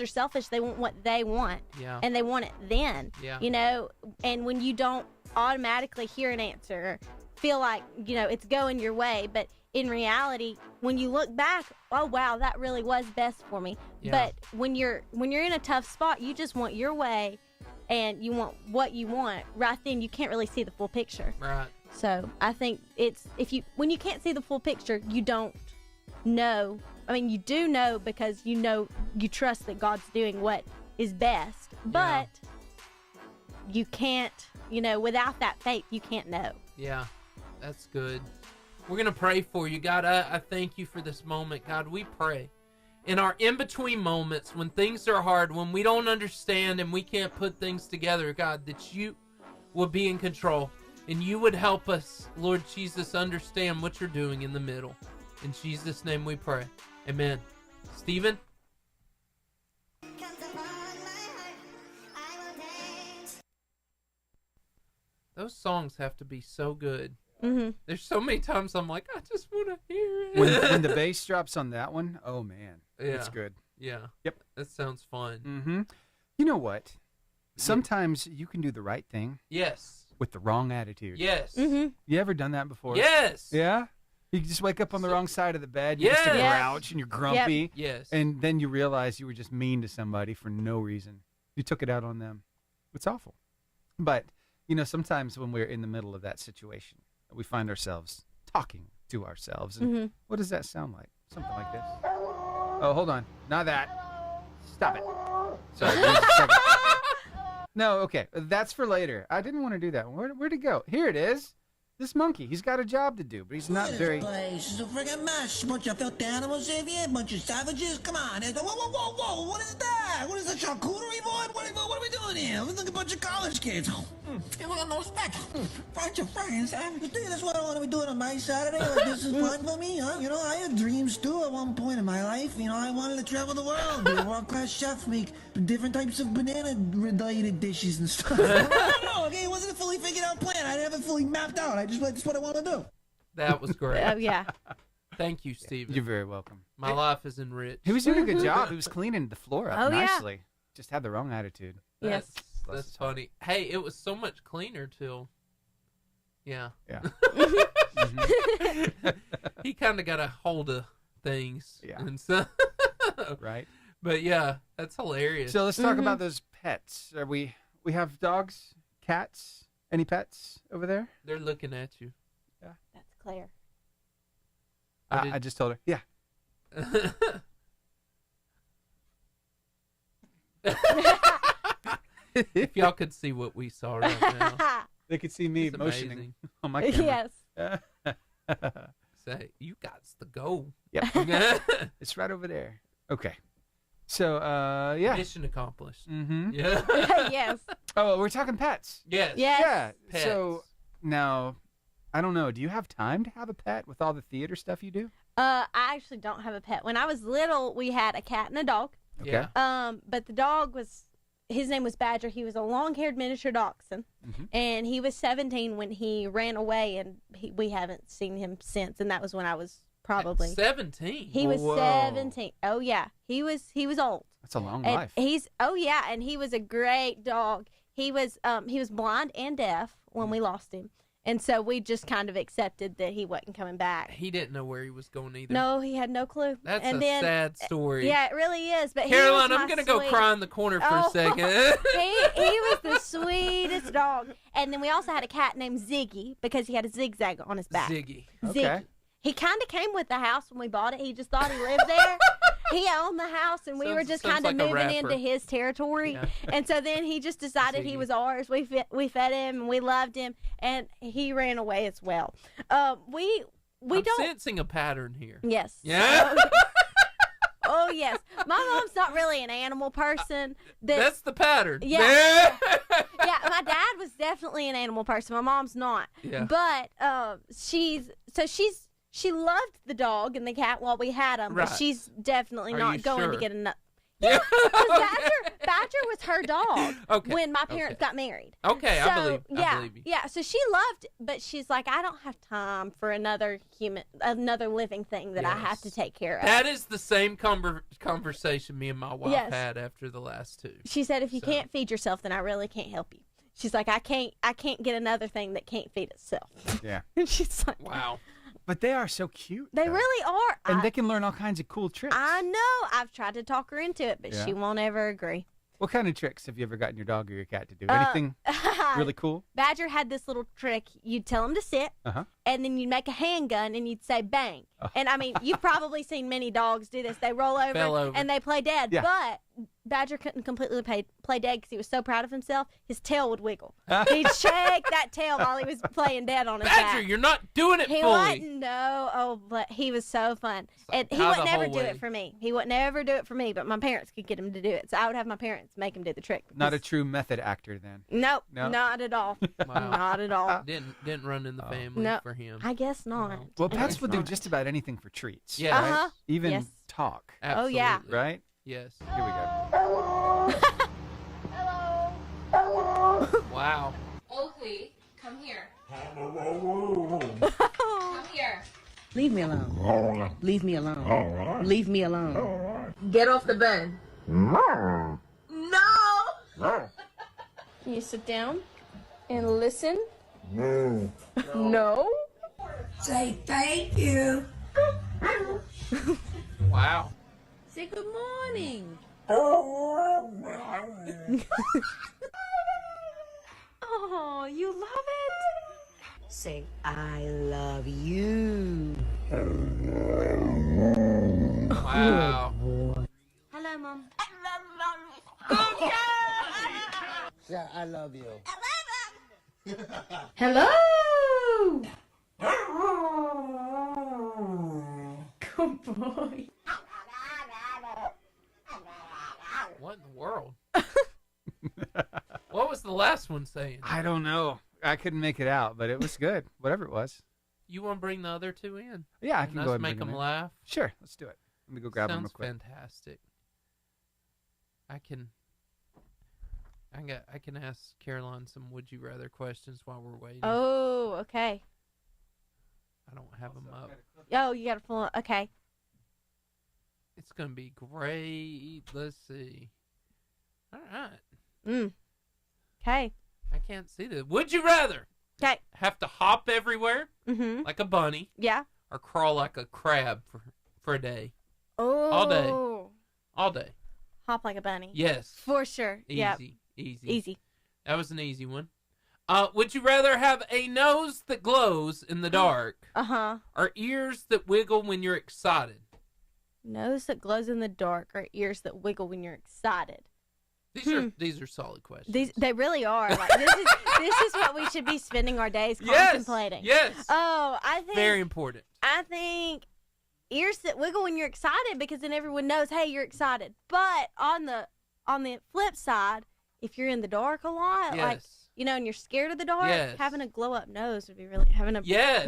are selfish. They want what they want. Yeah. And they want it then. Yeah. And when you don't automatically hear an answer or feel like, it's going your way, but in reality, when you look back, oh, wow, that really was best for me. Yeah. But when you're in a tough spot, you just want your way and you want what you want right then. You can't really see the full picture. Right. So I think it's when you can't see the full picture, you don't know. You do know because you trust that God's doing what is best. But you can't, without that faith, you can't know. Yeah, that's good. We're going to pray for you. God, I thank you for this moment. God, we pray in our in-between moments when things are hard, when we don't understand and we can't put things together, God, that you will be in control. And you would help us, Lord Jesus, understand what you're doing in the middle. In Jesus' name we pray. Amen. Stephen? Those songs have to be so good. There's so many times I'm like, I just want to hear it. When the bass drops on that one, oh, man. It's good. Yeah. Yep. That sounds fun. You know what? Sometimes you can do the right thing. Yes. With the wrong attitude. Yes. You ever done that before? Yes. Yeah? You just wake up on the wrong side of the bed. You're just a grouch and you're grumpy. Yep. Yes. And then you realize you were just mean to somebody for no reason. You took it out on them. It's awful. But, sometimes when we're in the middle of that situation, we find ourselves talking to ourselves. And what does that sound like? Something like this. Oh, hold on. Not that. Stop it. Sorry. Just a second. No, okay. That's for later. I didn't want to do that. Where'd it go? Here it is. This monkey. He's got a job to do, but he's not very... This place is a friggin' mess. Bunch of filthy animals, Xavier. Bunch of savages. Come on. Whoa. What is that? What is a charcuterie board? What are we doing here? We look like a bunch of college kids. You got no respect. Bunch of friends, huh? You think that's what I want to be doing on my Saturday? Like, this is fun for me, huh? I had dreams, too, at one point in my life. I wanted to travel the world, be a world-class chef, make different types of banana-related dishes and stuff. I don't know, okay? It wasn't a fully figured-out plan. I didn't have it fully mapped out. That's what I want to do. That was great. Oh, yeah. Thank you, Stephen. You're very welcome. My life is enriched. He was doing a good job. He was cleaning the floor up nicely. Yeah. Just had the wrong attitude. Yes. That's funny. Hey, it was so much cleaner till... Yeah. Yeah. He kind of got a hold of things. Yeah. And so, Right. But yeah, that's hilarious. So let's talk about those pets. We have dogs, cats. Any pets over there? They're looking at you. Yeah. That's Claire. I just told her. Yeah. If y'all could see what we saw right now. They could see me It's motioning amazing. on my camera. Yes. Say, you got to go. Yep. It's right over there. Okay. So, yeah. Mission accomplished. Mm-hmm. Yeah. Yes. Oh, we're talking pets. Yes. Yes. Yeah. Pets. So, Now, I don't know. Do you have time to have a pet with all the theater stuff you do? I actually don't have a pet. When I was little, we had a cat and a dog. Okay. But the dog his name was Badger. He was a long-haired miniature dachshund, and he was 17 when he ran away, and we haven't seen him since. And that was when I was probably 17. He was 17. Oh yeah, he was old. That's a long And life. and he was a great dog. He was blind and deaf when we lost him. And so we just kind of accepted that he wasn't coming back. He didn't know where he was going either. No, he had no clue. That's and a then, sad story. Yeah, it really is. But Caroline, he was I'm going to go cry in the corner for a second. he was the sweetest dog. And then we also had a cat named Ziggy because he had a zigzag on his back. Ziggy. Okay. He kind of came with the house when we bought it. He just thought he lived there. He owned the house, and we were just kind of like a moving rapper. into his territory. Yeah. And so then he just decided he was ours. We fed him, and we loved him, and he ran away as well. We I'm don't. sensing a pattern here. Yes. Yeah. Oh yes. My mom's not really an animal person. That's the pattern. Yeah. Yeah. My dad was definitely an animal person. My mom's not. Yeah. But she loved the dog and the cat while we had them, Right. but she's definitely Are not you going sure? to get another. Yeah. Badger was her dog when my parents got married. Okay, So, I believe you. Yeah, so she loved, but she's like, I don't have time for another living thing that I have to take care of. That is the same conversation me and my wife Yes. had after the last two. She said, if you can't feed yourself, then I really can't help you. She's like, I can't get another thing that can't feed itself. Yeah. And she's like, Wow. But they are so cute. They though. really are. And they can learn all kinds of cool tricks. I know. I've tried to talk her into it, but Yeah. she won't ever agree. What kind of tricks have you ever gotten your dog or your cat to do? Anything really cool? Badger had this little trick. You'd tell him to sit, and then you'd make a handgun, and you'd say bang. And, I mean, you've probably seen many dogs do this. They roll over, and they play dead. Yeah. But Badger couldn't completely play dead because he was so proud of himself. His tail would wiggle. He'd shake that tail while he was playing dead on his Badger, back. you're not doing it He fully. wasn't, no. Oh, but he was so fun. And he how would the never whole do way? it for me. He would never do it for me, but my parents could get him to do it. So I would have my parents make him do the trick. Not a true method actor then. Nope, No? not at all. Wow. Not at all. Didn't run in the family No, for him. I guess not. No. Well, I pets guess will do not. just about anything for treats. Yeah. Right? Uh-huh. Even Yes. talk. Oh, yeah. Absolutely. Right? Yes. Here we go. Wow. Oakley, come here. Come here. Leave me alone. Leave me alone. Leave me alone. Get off the bed. No! You sit down and listen. No. Say thank you. Wow. Say good morning. Oh, you love it? Say I love you. Wow. Hello, Mom. Yeah, I love you. Hello. Good boy. What in the world? What was the last one saying? I don't know. I couldn't make it out, but it was good. Whatever it was. You want to bring the other two in? Yeah, I And can us go ahead and make bring them in. laugh. Sure, let's do it. Let me go grab them real Sounds quick. fantastic. I can ask Caroline some would you rather questions while we're waiting. Oh, okay. I don't have them up. Oh, you got to pull. Okay. It's gonna be great. Let's see. All right. Okay. I can't see this. Would you rather Okay. have to hop everywhere Mm-hmm. like a bunny Yeah. or crawl like a crab for a day? Oh. All day. All day. Hop like a bunny. Yes. For sure. Easy. Yep. Easy. Easy. That was an easy one. Would you rather have a nose that glows in the dark Uh-huh. or ears that wiggle when you're excited? Nose that glows in the dark or ears that wiggle when you're excited. These are solid questions. They really are. Like this is what we should be spending our days contemplating. Yes. Oh, I think Very important. I think ears that wiggle when you're excited because then everyone knows, hey, you're excited. But on the flip side, if you're in the dark a lot, like Yes. and you're scared of the dark, Yes. having a glow up nose would be really having a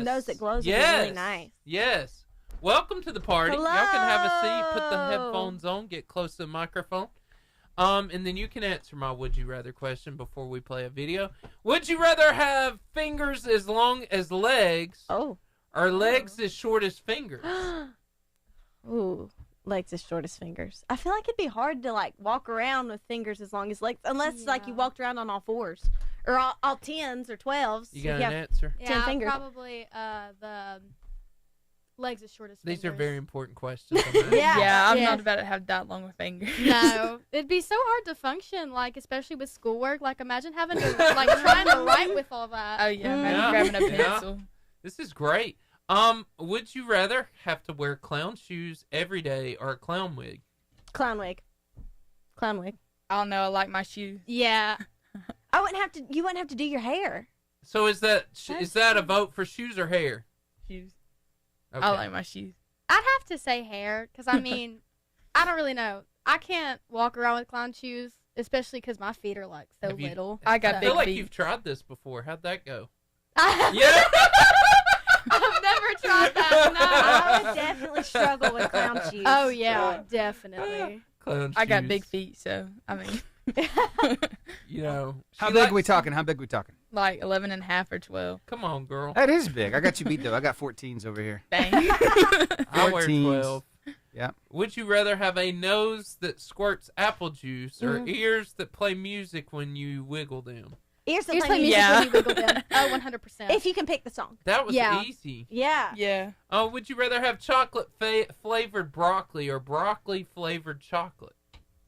nose that glows would be really nice. Yes. Welcome to the party. Hello. Y'all can have a seat, put the headphones on, get close to the microphone. And then you can answer my would you rather question before we play a video. Would you rather have fingers as long as legs? Oh. Or legs as short as fingers? Ooh, legs as short as fingers. I feel like it'd be hard to like walk around with fingers as long as legs, unless like you walked around on all fours or all 10s or 12s. You got an answer? 10 fingers. Probably the legs as short as fingers. These are very important questions. Yeah, I'm not about to have that long with fingers. No, it'd be so hard to function, like especially with schoolwork. Like imagine having to like trying to write with all that. Oh yeah, imagine grabbing a pencil. This is great. Would you rather have to wear clown shoes every day or a clown wig? Clown wig. Clown wig. I don't know. I like my shoes. Yeah. You wouldn't have to do your hair. So is that a vote for shoes or hair? Shoes. Okay. I like my shoes. I'd have to say hair because I mean, I don't really know. I can't walk around with clown shoes, especially because my feet are like so little. I got I big feel like feet. you've tried this before. How'd that go? Yeah. I've never tried that. No. I would definitely struggle with clown shoes. Oh yeah, definitely. Clown I got shoes. big feet, so I mean, How big we talking? How big we talking? like 11 and a half or 12. Come on, girl. That is big. I got you beat though. I got 14s over here. Dang. I wear 14s. 12. Yeah. Would you rather have a nose that squirts apple juice or ears that play music when you wiggle them? Ears that Ears play play music. music Yeah. when you wiggle them. Oh, 100%. If you can pick the song. That was Yeah. easy. Yeah. Yeah. Oh, would you rather have chocolate flavored broccoli or broccoli flavored chocolate?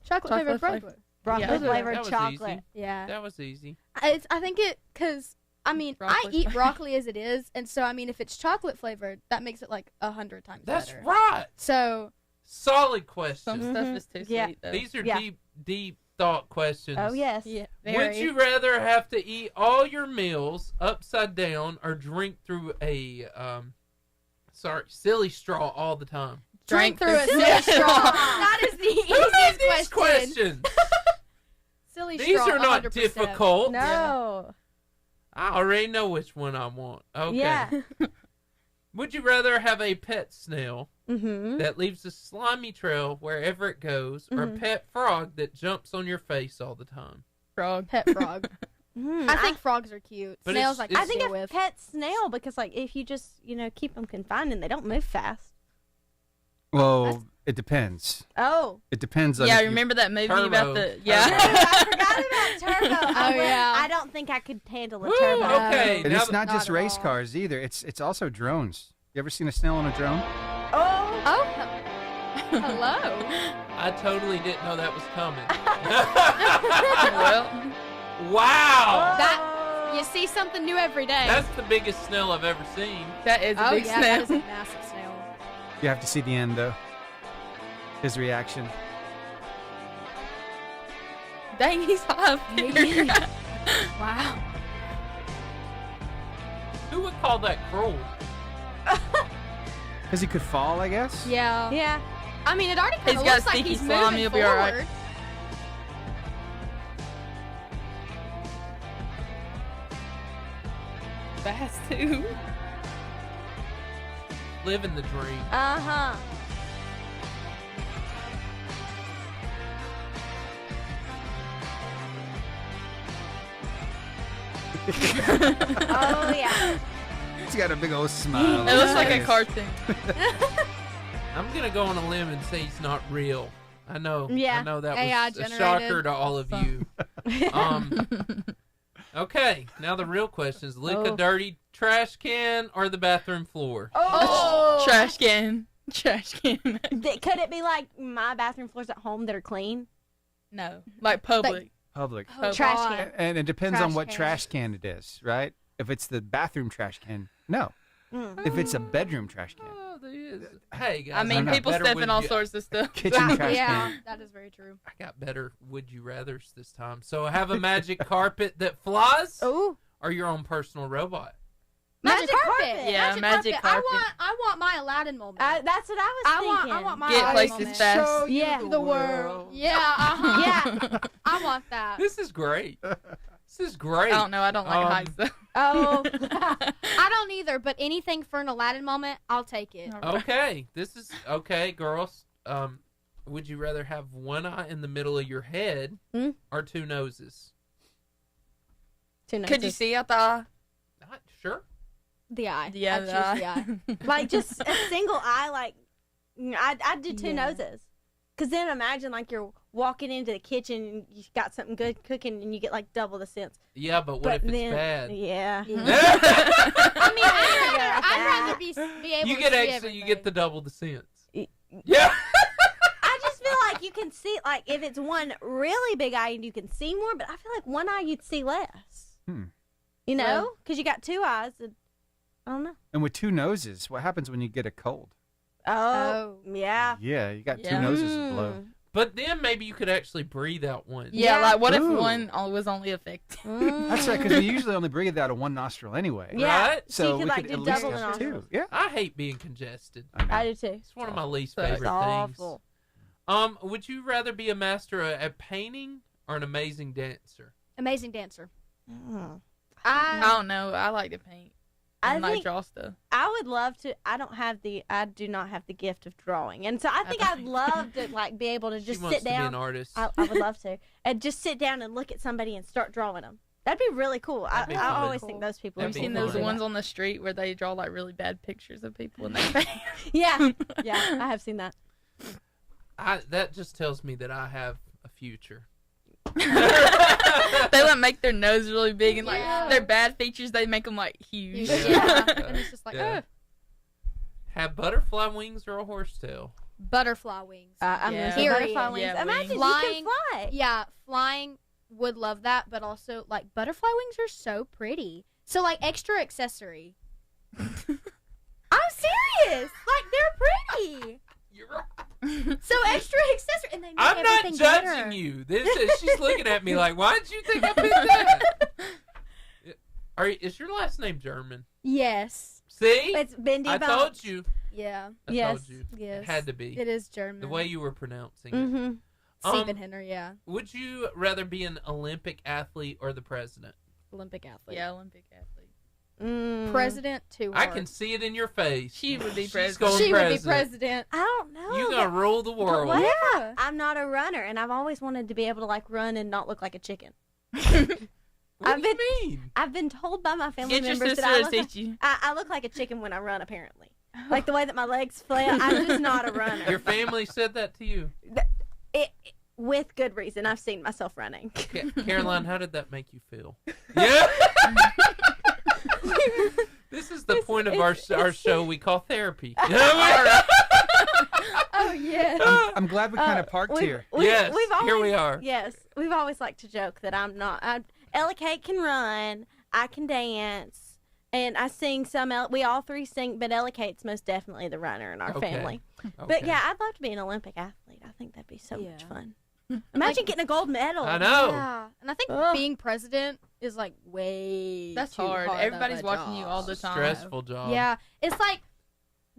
chocolate flavored Chocolate broccoli. Broccoli Yeah. flavored That was chocolate. easy. Yeah. That was easy. I think because I mean I Broccoli. eat broccoli as it is, and so I mean if it's chocolate flavored, that makes it like 100 times That's better. right. So Solid Some question. stuff is too Yeah. sweet though. These are Yeah. deep thought questions. Oh yes. Yeah. Would Very. you rather have to eat all your meals upside down or drink through a silly straw all the time? drink through a silly silly straw. straw. That is the Who made easiest these question. questions? Silly These straw. are not 100%. difficult. No. I already know which one I want. Okay. Yeah. Would you rather have a pet snail Mm-hmm. that leaves a slimy trail wherever it goes, or a pet frog that jumps on your face all the time? Frog. Pet frog. I think frogs are cute. But Snails it's- I can I think deal a with. pet snail because like if you just keep them confined and they don't move fast. Well, it depends. Oh. It depends on. Yeah, if you- remember that movie Turbo. about the Turbo. I forgot about turbo. Oh, yeah. I don't think I could handle a Woo, turbo. okay. And now it's not Not just at race all. cars either. It's also drones. You ever seen a snail on a drone? Oh. Oh, hello. I totally didn't know that was coming. well, Wow. That you see something new every day. That's the biggest snail I've ever seen. that is a oh big yeah, that is a snail. massive snail. You have to see the end though. His reaction. Dang, he's high up here. Wow. Who would call that cruel? Because he could fall, I guess. Yeah. Yeah. I mean, it already kind He's of got looks like sticky he's slime, moving he'll be forward. all right. Fast too. Living the dream. Uh-huh. Oh yeah. He's got a big old smile. It looks like a Nice. cartoon. I'm gonna go on a limb and say he's not real. I know. Yeah. I know that AI was a generated. shocker to all of you. Okay, now the real question is: lick a Oh. dirty trash can or the bathroom floor? Oh. Trash can. Trash can. Could it be like my bathroom floors at home that are clean? No, like public. Public. Oh, Trash God. can. And it depends on Trash what can. trash can it is, right? If it's the bathroom trash can, no. Mm. If it's a bedroom trash can, Oh, there is. Hey guys, I mean, got people better step in would all you- sorts of stuff. kitchen trash Yeah, can. that is very true. I got better would you rather's this time. So I have a magic carpet that flies, Oh. or your own personal robot. Magic carpet. Yeah, magic carpet. I want my Aladdin moment. That's what I was thinking. I want my Get Aladdin places moment. fast. Yeah. The world. Yeah. Uh-huh. Yeah. I want that. This is great. This is great. I don't know. I don't like heights though. Oh, I don't either. But anything for an Aladdin moment, I'll take it. Okay, this is okay, girls. Would you rather have one eye in the middle of your head or two noses? Two noses. Could you see out the eye? Not sure. The eye. Yeah, I choose the eye. Like just a single eye. Like I'd do two noses. Because then imagine like you're walking into the kitchen and you got something good cooking and you get like double the sense. Yeah, but what if it's bad? Yeah. I mean, I'd rather be able You to get see extra. everything. You get the double the sense. Yeah. I just feel like you can see, like, if it's one really big eye, you can see more, but I feel like one eye you'd see less. You know? Because you got two eyes. And, I don't know. And with two noses, what happens when you get a cold? Oh. Yeah. Yeah, you got two noses to blow. But then maybe you could actually breathe out one. Yeah, like what if one was only affected? That's right, because we usually only breathe out of one nostril anyway. Yeah. Right? So you could, we like, could do at least double the have two. nostrils. Yeah. I hate being congested. I do too. It's one of my least It's favorite awful. things. Would you rather be a master at painting or an amazing dancer? Amazing dancer. I don't know. I like to paint. I like draw stuff. I would love to. I do not have the gift of drawing, and so I think I'd love to like be able to just wants sit to be down. an artist. I would love to, and just sit down and look at somebody and start drawing them. That'd be really cool. That'd be I fun. always think those people. Have you are seen cool. those ones on the street where they draw like really bad pictures of people and they paint? Yeah, yeah, I have seen that. That just tells me that I have a future. They like make their nose really big and like their bad features they make them like huge. Yeah. And it's just like, Have butterfly wings or a horsetail? Butterfly wings. I'm gonna say Period. butterfly wings. Yeah, Imagine flying. you can fly. Yeah, flying would love that, but also like butterfly wings are so pretty. So like extra accessory. I'm serious. Like they're pretty. You're right. So extra accessory, and they make I'm not everything judging better. you. She's looking at me like, why did you think I picked that? Is your last name German? Yes. See? It's bendy I bones. told you. Yeah. I told you. Yes. It had to be. It is German. The way you were pronouncing it. Mm-hmm. Seibenhener, yeah. Would you rather be an Olympic athlete or the president? Olympic athlete. Yeah, Olympic athlete. President too I hard. can see it in your face. She would be She's president. going She would be president. president. I don't know. You're gonna rule the world. What if Yeah. I'm not a runner, and I've always wanted to be able to like run and not look like a chicken. What do you mean? I've been told by my family Get your members sister that I to look, teach you. I look like a chicken when I run. Apparently, like the way that my legs flail. I'm just not a runner. Your family said that to you? With good reason. I've seen myself running. Caroline, how did that make you feel? Yeah. This is the point of our show we call therapy. Oh yeah. I'm glad we kind of parked here. Yes, we've always, here we are. Yes, we've always liked to joke that I'm not. Ella Kate can run. I can dance, and I sing some. We all three sing, but Ella Kate's most definitely the runner in our family. But yeah, I'd love to be an Olympic athlete. I think that'd be so much fun. Imagine getting a gold medal. I know. Yeah. And I think being president is like way That's too hard. of Everybody's a watching you job. all the time. Stressful job. Yeah. It's like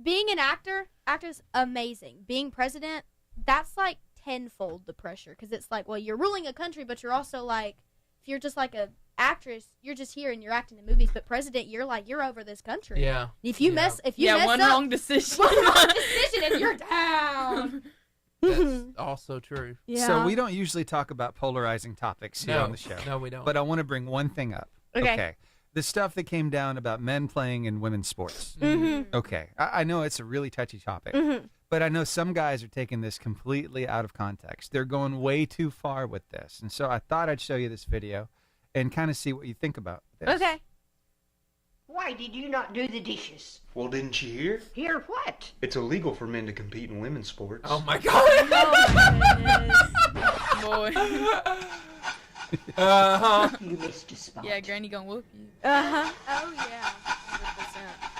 being an actor's amazing. Being president, that's like tenfold the pressure because it's like, well, you're ruling a country, but you're also like, if you're just like a actress, you're just here and you're acting in movies, but president, you're like, you're over this country. Yeah. If you mess up, one wrong decision. one wrong decision and you're down. That's also true. Yeah. So we don't usually talk about polarizing topics here on the show. No, we don't. But I want to bring one thing up. Okay. The stuff that came down about men playing in women's sports. Mm-hmm. Okay. I know it's a really touchy topic. But I know some guys are taking this completely out of context. They're going way too far with this. And so I thought I'd show you this video and kind of see what you think about this. Okay. Why did you not do the dishes? Well, didn't you hear? Hear what? It's illegal for men to compete in women's sports. Oh my God. Boy. You missed a spot. Yeah, Granny gonna whoop you. Uh-huh. Oh yeah.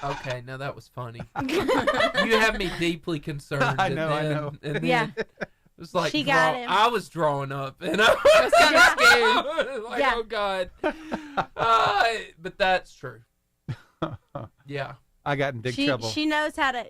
100%. Okay, now that was funny. You have me deeply concerned. I know. And then Yeah. it was like She got him. I was drawing up, and I was kind of scared. Like, Yeah. oh God. But that's true. Yeah. I got in big trouble. She knows how to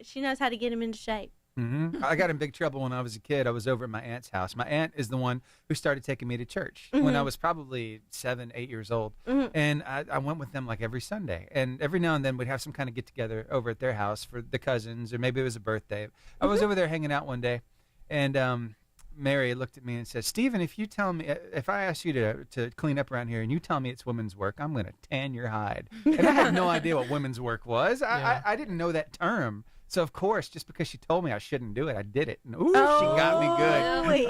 get him into shape. Mm-hmm. I got in big trouble when I was a kid. I was over at my aunt's house. My aunt is the one who started taking me to church when I was probably 7, 8 years old. And I went with them like every Sunday. And every now and then we'd have some kind of get-together over at their house for the cousins, or maybe it was a birthday. I was over there hanging out one day, and Mary looked at me and said, Stephen, if I ask you to clean up around here and you tell me it's women's work, I'm going to tan your hide. And I had no idea what women's work was. I didn't know that term. So, of course, just because she told me I shouldn't do it, I did it. And, she got me good. Really?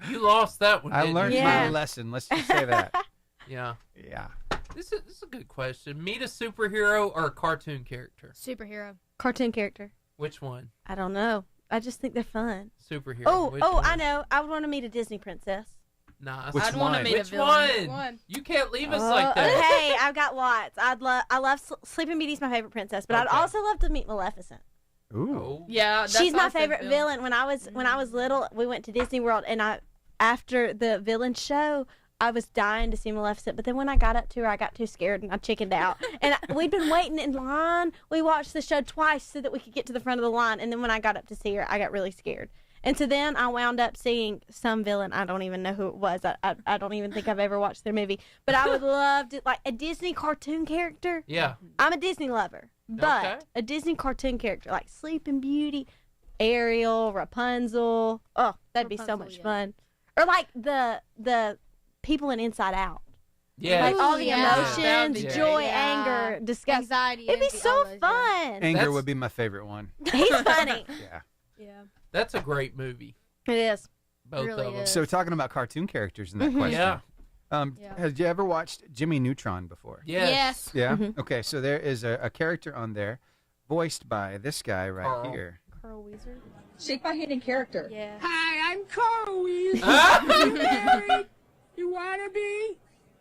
You lost that one, I didn't learned you? my lesson. Let's just say that. Yeah. Yeah. This is a good question. Meet a superhero or a cartoon character? Superhero. Cartoon character. Which one? I don't know. I just think they're fun. Superhero. Which Oh, one? I know. I would want to meet a Disney princess. Nah, I'd want to meet a Which villain. one? You can't leave us like that. Hey, I've got lots. I love Sleeping Beauty's my favorite princess, but I'd also love to meet Maleficent. Ooh. Yeah, that's She's my also favorite villain. When I was little, we went to Disney World, and after the villain show, I was dying to see Maleficent. But then when I got up to her, I got too scared and I chickened out. And we'd been waiting in line. We watched the show twice so that we could get to the front of the line. And then when I got up to see her, I got really scared. And so then I wound up seeing some villain. I don't even know who it was. I don't even think I've ever watched their movie. But I would love to, like, a Disney cartoon character. Yeah. I'm a Disney lover. But a Disney cartoon character like Sleeping Beauty, Ariel, Rapunzel. Oh, that'd be so much fun. Or like the people in Inside Out. Yeah. Like all the Yeah. emotions, joy, anger, disgust. Anxiety. It'd be envy, so all those, fun. Anger would be my favorite one. He's funny. Yeah. Yeah. That's a great movie. It is. Both really of them. is. So talking about cartoon characters in that question. Yeah. Have you ever watched Jimmy Neutron before? Yes. Yeah? Okay, so there is a character on there voiced by this guy right Carl. here. Carl Weezer. Shake my hand in character. Yeah. Hi, I'm Carl Weezer. You married? You wanna be?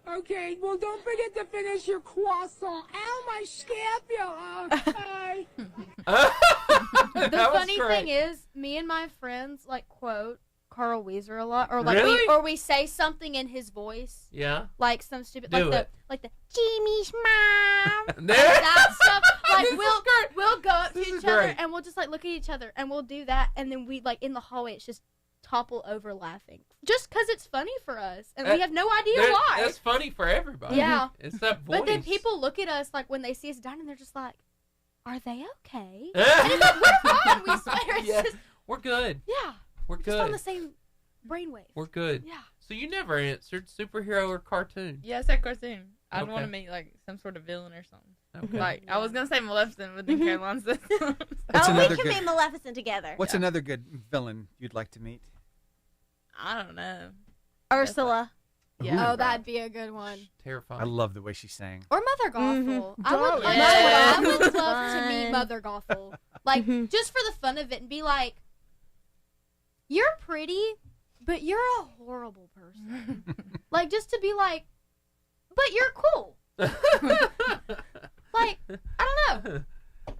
Okay, well, don't forget to finish your croissant. Ow, my scapula. Hi. The funny thing is, me and my friends like quote Carl Weezer a lot, or like Really? we say something in his voice, Yeah. like some stupid Do like the Jimmy's mom, like There. that stuff. Like This is great. we'll go up to This is each other great. and we'll just like look at each other and we'll do that, and then we like in the hallway it's just topple over laughing just because it's funny for us and we have no idea why. That's funny for everybody. Yeah. It's that voice. But then people look at us like when they see us dining, they're just like, "Are they okay?" Yeah. And it's like, we're fine. We swear. It's Yeah. just We're good. yeah, We're just on good. the same brainwave. We're good. Yeah. So you never answered superhero or cartoon. Yeah, I said cartoon. I'd Okay. want to meet like some sort of villain or something. Okay. Like I was gonna say Maleficent, but then Caroline said. What's We another can good? be Maleficent together. What's another good villain you'd like to meet? I don't know. Ursula. Yeah. Oh, that'd be a good one. Terrifying. I love the way she sang. Or Mother Gothel. I would, Yeah. I would love to Fun. meet Mother Gothel. Like, just for the fun of it and be like, you're pretty, but you're a horrible person. Like, just to be like, but you're cool. Like, I don't know.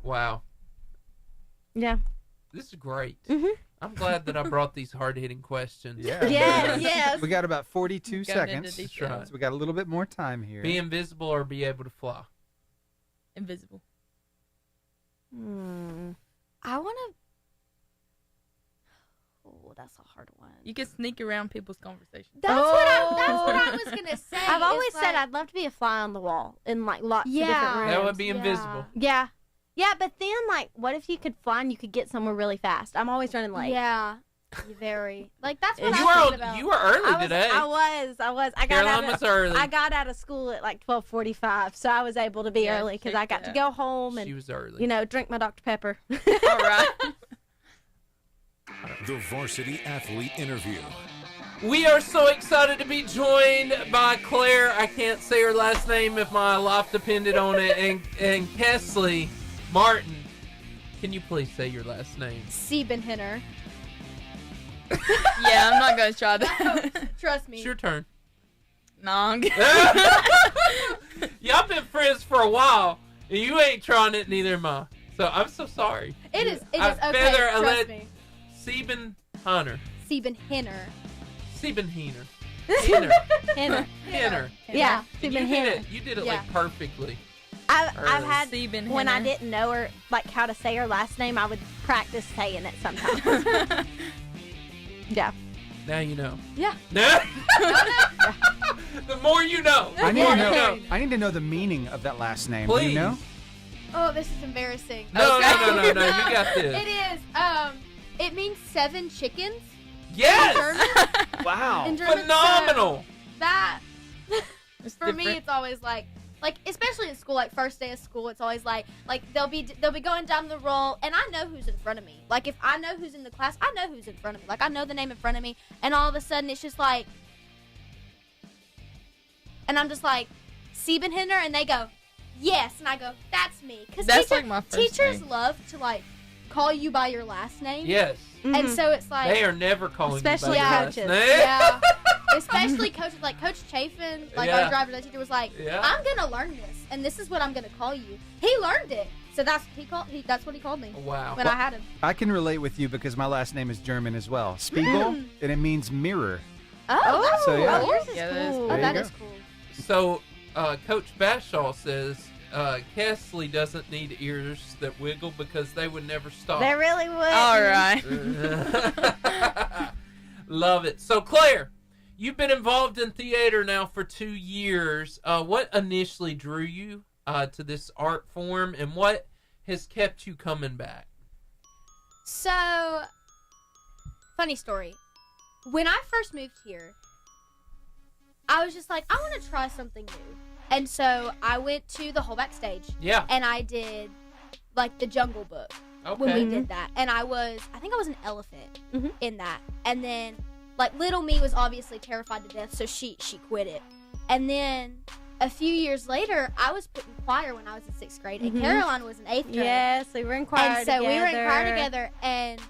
Wow. Yeah. This is great. Mhm. I'm glad that I brought these hard-hitting questions. Yeah. Yes. Yes. We got about 42 Got into seconds. details. So we got a little bit more time here. Be invisible or be able to fly. Invisible. I want to. Oh, that's a hard one. You can sneak around people's conversations. That's what I was gonna say. I've always It's said like- I'd love to be a fly on the wall in like lots of Yeah. different rooms. That would be Yeah. invisible. Yeah. Yeah, but then like what if you could fly and you could get somewhere really fast? I'm always running late. Yeah, very. Like that's what You I'm were thinking about. you were early today. I was. Caroline was early. I got out of school at like 12:45, so I was able to be Yeah, early because check I got to that. go home She and was early. drink my Dr. Pepper. All right. The Varsity Athlete Interview. We are so excited to be joined by Claire. I can't say her last name if my life depended on it. And Cesleigh Martin. Can you please say your last name? Seibenhener. Yeah, I'm not gonna try that. Trust me. It's your turn. Nah, I'm good. Y'all been friends for a while, and you ain't trying it, neither am I. So I'm so sorry. It is I okay. feather a Trust let- me. Seibenhener. Seibenhener. Seibenhener. Henner. Henner. Yeah, You did Seibenhener. it. You did it Yeah. like perfectly. I've had Seibenhener. when I didn't know her like how to say her last name, I would practice saying it sometimes. Yeah. Now you know. Yeah. The more you know. I need to know the meaning of that last name. Please. Do you know? Oh, this is embarrassing. No. You got this. It is. It means 7 chickens. Yes. In German. Wow. In German, Phenomenal. So that for me, different. it's always like especially in school, like first day of school, it's always like they'll be going down the roll, and I know who's in front of me. Like if I know who's in the class, I know who's in front of me. Like I know the name in front of me, and all of a sudden it's just like, and I'm just like, Seibenhener, and they go, yes, and I go, that's me. Because That's like my first teachers name. love to like call you by your last name. Yes. And so it's like They are never calling Especially you by your last coaches. name. yeah. Especially coaches, like Coach Chafin, like Yeah. our driver's ed teacher was like, Yeah. I'm gonna learn this, and this is what I'm gonna call you. He learned it, so that's what he called me. Wow. When I had him. I can relate with you because my last name is German as well. Spiegel, and it means mirror. Oh, So, yeah. yours is Yeah, that is cool. cool. Oh, There that you is go. cool. So, Coach Bashaw says Cesleigh doesn't need ears that wiggle because they would never stop. They really would. All right. Love it. So, Claire, you've been involved in theater now for 2 years. What initially drew you to this art form, and what has kept you coming back? So, funny story. When I first moved here, I was just like, I want to try something new. And so I went to the whole backstage. Yeah. And I did like the Jungle Book Okay. when we did that. And I think I was an elephant in that. And then like little me was obviously terrified to death, so she quit it. And then a few years later, I was put in choir when I was in 6th grade, and Caroline was in 8th grade. Yes, we were in choir And so together. we were in choir together, and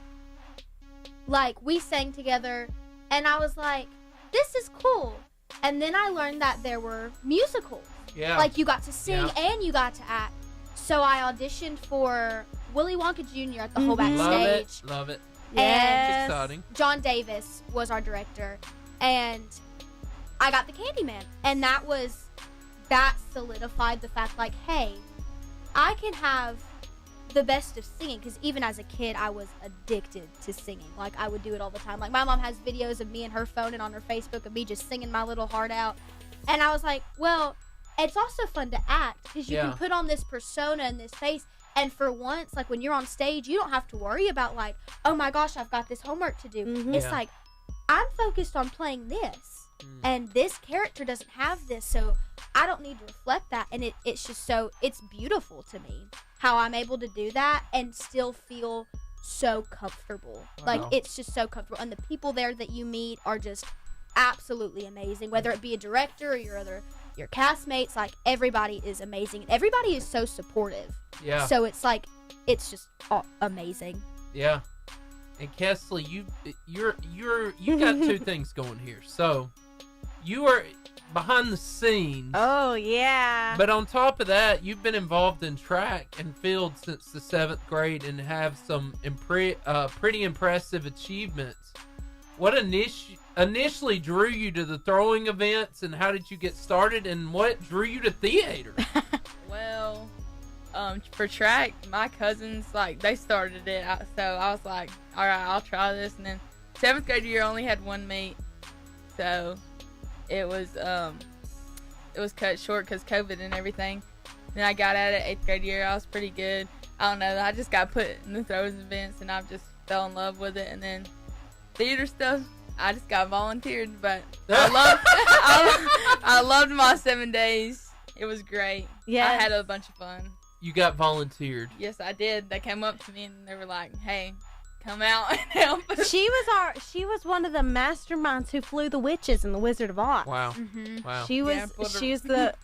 like we sang together, and I was like, this is cool. And then I learned that there were musicals. Yeah. Like you got to sing Yeah. and you got to act. So I auditioned for Willy Wonka Jr. at the whole Love backstage. it. Love it. And Exciting. John Davis was our director, and I got the Candyman, and that solidified the fact, like, hey, I can have the best of singing, because even as a kid, I was addicted to singing. Like, I would do it all the time. Like, my mom has videos of me and her phone and on her Facebook of me just singing my little heart out, and I was like, well, it's also fun to act, because you Yeah. can put on this persona and this face. And for once, like when you're on stage, you don't have to worry about like, oh my gosh, I've got this homework to do. It's Yeah. like, I'm focused on playing this, and this character doesn't have this, so I don't need to reflect that. And it's just so, it's beautiful to me how I'm able to do that and still feel so comfortable. Like, it's just so comfortable. And the people there that you meet are just absolutely amazing, whether it be a director or your castmates. Like, everybody is amazing, and everybody is so supportive. Yeah. So it's like, it's just amazing. Yeah. And Cesleigh, you got two things going here. So you are behind the scenes. Oh, yeah. But on top of that, you've been involved in track and field since the 7th grade and have some pretty impressive achievements. What initially drew you to the throwing events, and how did you get started, and what drew you to theater? Well, for track, my cousins, like, they started it, so I was like, all right, I'll try this. And then 7th grade year, I only had one meet, so it was cut short because COVID and everything. Then I got at it 8th grade year. I was pretty good. I don't know, I just got put in the throws events, and I've just fell in love with it. And then theater stuff, I just got volunteered, but I loved my 7 days. It was great. Yes. I had a bunch of fun. You got volunteered. Yes, I did. They came up to me and they were like, "Hey, come out and help us." She was one of the masterminds who flew the witches in the Wizard of Oz. Wow. Wow. She was the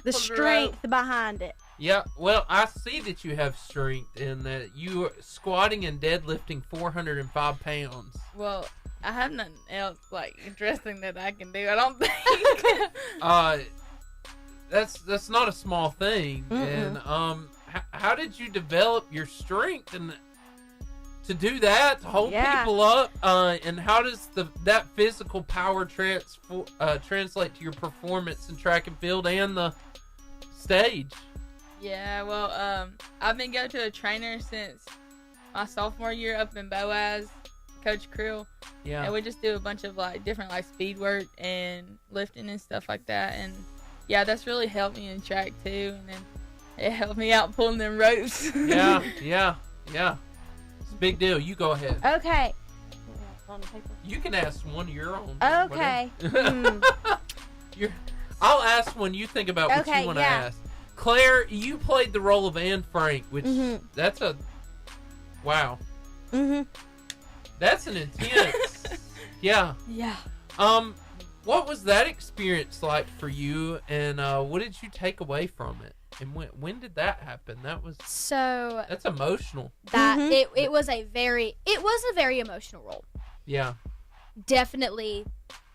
strength behind it. Yeah, well, I see that you have strength in that you are squatting and deadlifting 405 pounds. Well, I have nothing else like interesting that I can do. I don't think. That's not a small thing. And how did you develop your strength and to do that, to hold people up? And how does that physical power translate to your performance in track and field and the stage? Yeah, well, I've been going to a trainer since my sophomore year up in Boaz, Coach Krill. Yeah. And we just do a bunch of like different like speed work and lifting and stuff like that. And yeah, that's really helped me in track too. And then it helped me out pulling them ropes. Yeah. It's a big deal. You go ahead. Okay. You can ask one of your own. Okay. I'll ask when you think about what you want to ask. Claire, you played the role of Anne Frank, which that's a wow. That's an intense. Yeah. What was that experience like for you, and what did you take away from it? And when did that happen? That's emotional. It was a very emotional role. Yeah. Definitely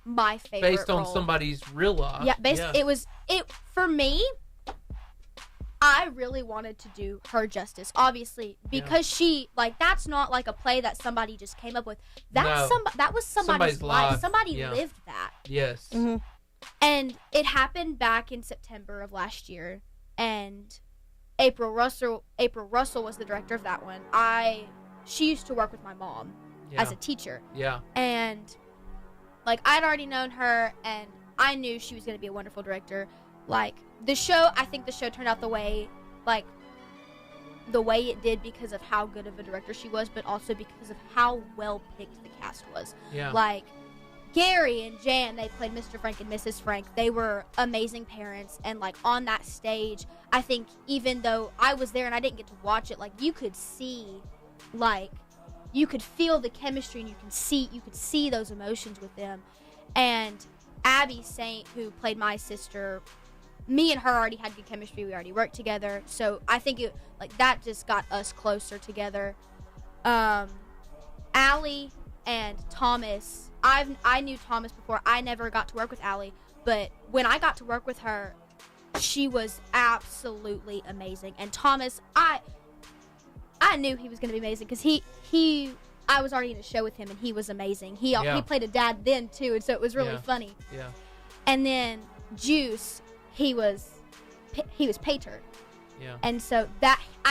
my favorite Based on role. somebody's real life. Yeah, it for me. I really wanted to do her justice, obviously, because she that's not like a play that somebody just came up with. That was somebody's life. Somebody lived that. Yes. And it happened back in September of last year, and April Russell was the director of that one. She used to work with my mom as a teacher. Yeah. And I'd already known her, and I knew she was going to be a wonderful director. I think the show turned out the way it did because of how good of a director she was, but also because of how well picked the cast was. Yeah. Gary and Jan, they played Mr. Frank and Mrs. Frank. They were amazing parents, and on that stage, I think even though I was there and I didn't get to watch it, you could see, you could feel the chemistry, and you could see those emotions with them. And Abby Saint, who played my sister, me and her already had good chemistry. We already worked together, so I think it that just got us closer together. Allie and Thomas, I knew Thomas before. I never got to work with Allie, but when I got to work with her, she was absolutely amazing. And Thomas, I knew he was going to be amazing because I was already in a show with him, and he was amazing. He played a dad then too, and so it was really funny. Yeah. And then Juice, he was Pater. Yeah. And so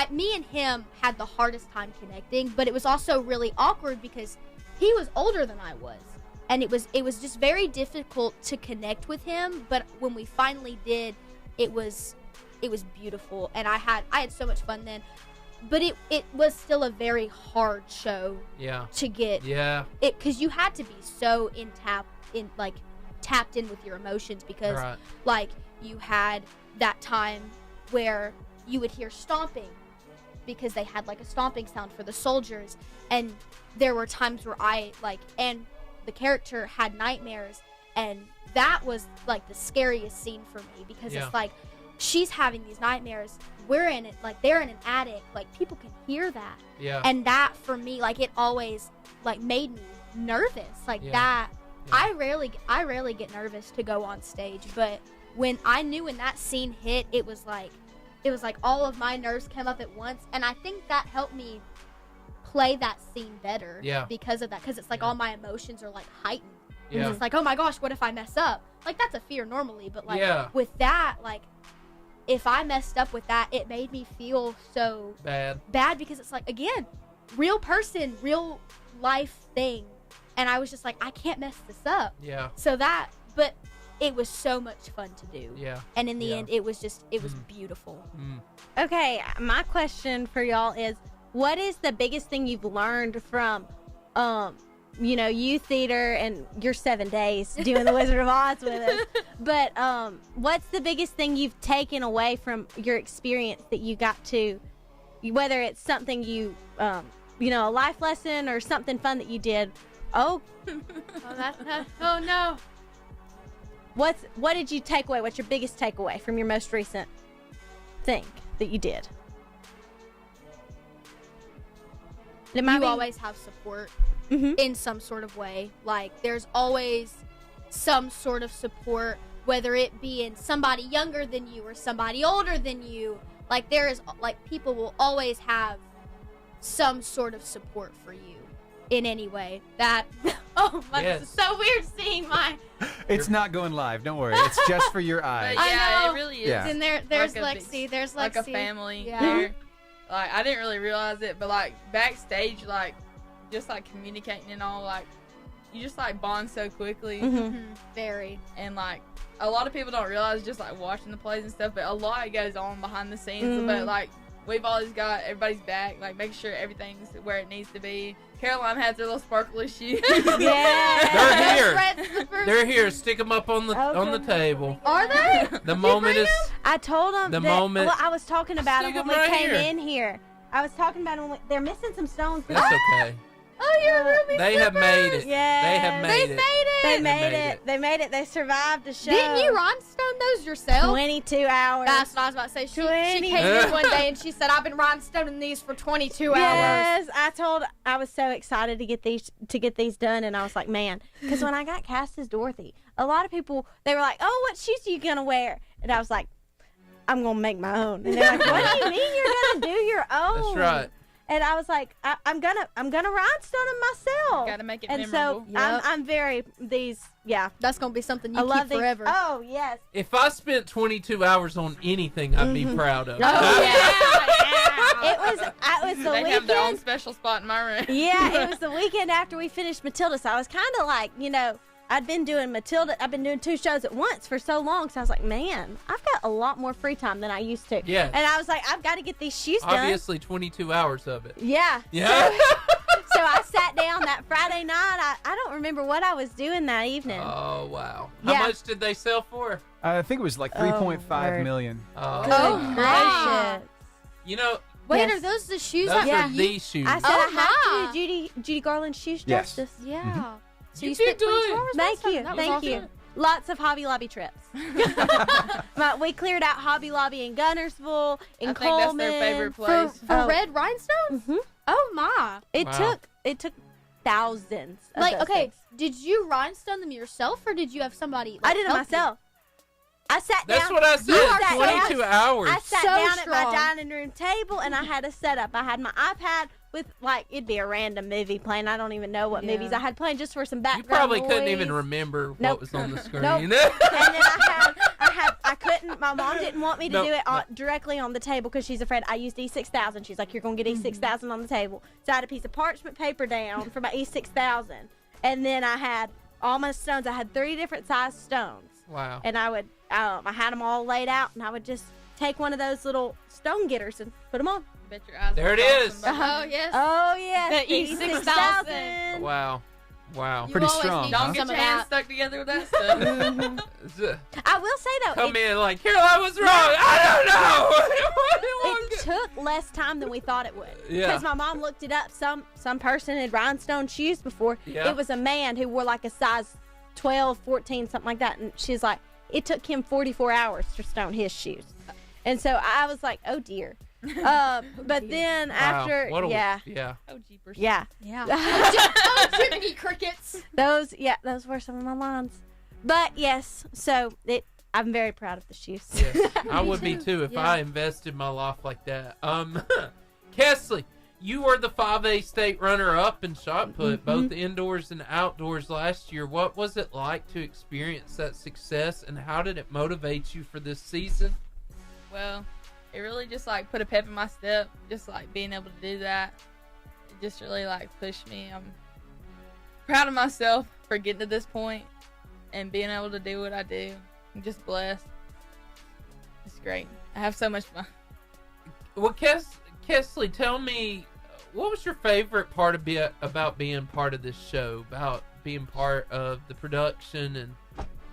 me and him had the hardest time connecting, but it was also really awkward because he was older than I was, and it was just very difficult to connect with him. But when we finally did, it was beautiful, and I had so much fun then. But it was still a very hard show. Yeah. To get. Yeah. Because you had to be so tapped in with your emotions, because you had that time where you would hear stomping because they had a stomping sound for the soldiers, and there were times where and the character had nightmares, and that was the scariest scene for me because it's she's having these nightmares. We're in it, they're in an attic, people can hear that. Yeah. And that for me, it always made me nervous. That. Yeah. I rarely get nervous to go on stage, but when I knew when that scene hit, it was like all of my nerves came up at once, and I think that helped me play that scene better. Yeah. Because of that, because it's all my emotions are heightened. Yeah. It's oh my gosh, what if I mess up? That's a fear normally, but with that, if I messed up with that, it made me feel so bad because it's again, real person, real life thing. And I was just I can't mess this up. Yeah. So but it was so much fun to do. Yeah. And in the end, it was beautiful. Okay, my question for y'all is, what is the biggest thing you've learned from, youth theater and your 7 days doing the Wizard of Oz with us? But what's the biggest thing you've taken away from your experience that you got to, whether it's something you, a life lesson or something fun that you did? Oh no. What did you take away? What's your biggest takeaway from your most recent thing that you did? You always have support in some sort of way. There's always some sort of support, whether it be in somebody younger than you or somebody older than you. There is people will always have some sort of support for you in any way. That Oh my! Yes. This is so weird seeing my. It's not going live. Don't worry. It's just for your eyes. But yeah, I know. it really is. Yeah. And there's Like a Lexi. There's Lexi. like a family Yeah. there. Like I didn't really realize it, but like backstage, like just like communicating and all, like you just like bond so quickly. Very. And like a lot of people don't realize just like watching the plays and stuff, but a lot goes on behind the scenes. But like we've always got everybody's back, like making sure everything's where it needs to be. Caroline has her little sparkly shoes. They're here. They're here. Stick them up on the table. Are they? The moment is. I told them The that, moment- Well, I was talking about Stick them when 'em we right came here. in here. I was talking about them. They're missing some stones. That's okay. Oh, you're Ruby. They have made it. Yeah. They have made it. They made it. They made it. They survived the show. Didn't you rhinestone those yourself? 22 hours. That's what I was about to say. She 20. came in one day and she said, "I've been rhinestoning these for 22 hours." Yes, I was so excited to get these done, and I was like, man, because when I got cast as Dorothy, a lot of people, they were like, oh, what shoes are you gonna wear? And I was like, I'm gonna make my own. And they're like, what do you mean you're gonna do your own? That's right. And I was like, I'm gonna rhinestone them myself. Gotta make it and memorable. so I'm very That's gonna be something you I love keep forever. Oh yes. If I spent 22 hours on anything, I'd be proud of it. Oh yeah. It was the They weekend. have their own special spot in my room. Yeah, it was the weekend after we finished Matilda, so I was kind of like, I'd been doing Matilda. I've been doing 2 shows at once for so long, so I was like, man, I've got a lot more free time than I used to. Yeah. And I was like, I've got to get these shoes done. Obviously, 22 hours of it. Yeah. Yeah. So I sat down that Friday night. I don't remember what I was doing that evening. Oh, wow. Yeah. How much did they sell for? I think it was like 3.5 million. Oh, gracious. You know, Wait, Yes. are those the shoes those that are you? these shoes. I said Oh, I had my. to do Judy Garland's shoes Yes. justice. Yeah. So You you did spent 22 good. hours. Thank you. That was Thank you. awesome. Lots of Hobby Lobby trips. But we cleared out Hobby Lobby in Guntersville, in I think Coleman. that's their favorite For, place. for red rhinestones? Mhm. Oh my! It Wow. took thousands. Of Like, those okay, things. did you rhinestone them yourself, or did you have somebody? I did it help you? myself. I sat down. That's what I said. You sat 22 down. hours. I sat So down at strong. my dining room table and I had a setup. I had my iPad with it'd be a random movie playing. I don't even know what Yeah. movies I had playing just for some You background probably noise. couldn't even remember what Nope. was on the screen. Nope. And then I couldn't. My mom didn't want me to Nope. do it directly on the table because she's afraid I used E6000. She's like, you're gonna get E6000 on the table. So I had a piece of parchment paper down for my E6000, and then I had all my stones. I had 3 different size stones. Wow. And I would, I had them all laid out, and I would just take one of those little stone getters and put them on. Bet your eyes There were it is. awesome, but- Oh yes. Oh yeah, The E6000. Wow. Wow. You Pretty always strong, need huh? Don't get some your of hands that. stuck together with that stuff. I will say though, Come in like, Caroline was wrong. I don't know. it took less time than we thought it would. Yeah. Because my mom looked it up. Some person had rhinestone shoes before. Yeah. It was a man who wore like a size 12, 14, something like that. And she's like, it took him 44 hours to stone his shoes. And so I was like, oh dear. But then after, What a- yeah. Oh, jeepers. Yeah. Yeah. Oh, Jiminy crickets. Those were some of my lines. But yes, so I'm very proud of the shoes. Yes, I would be too if Yeah. I invested my life like that. Cesleigh, you were the 5A state runner-up in shot put, both indoors and outdoors last year. What was it like to experience that success, and how did it motivate you for this season? Well, it really just like put a pep in my step, just like being able to do that. It just really like pushed me. I'm proud of myself for getting to this point and being able to do what I do. I'm just blessed. It's great. I have so much fun. Well, Cesleigh, tell me, what was your favorite part about being part of this show, about being part of the production and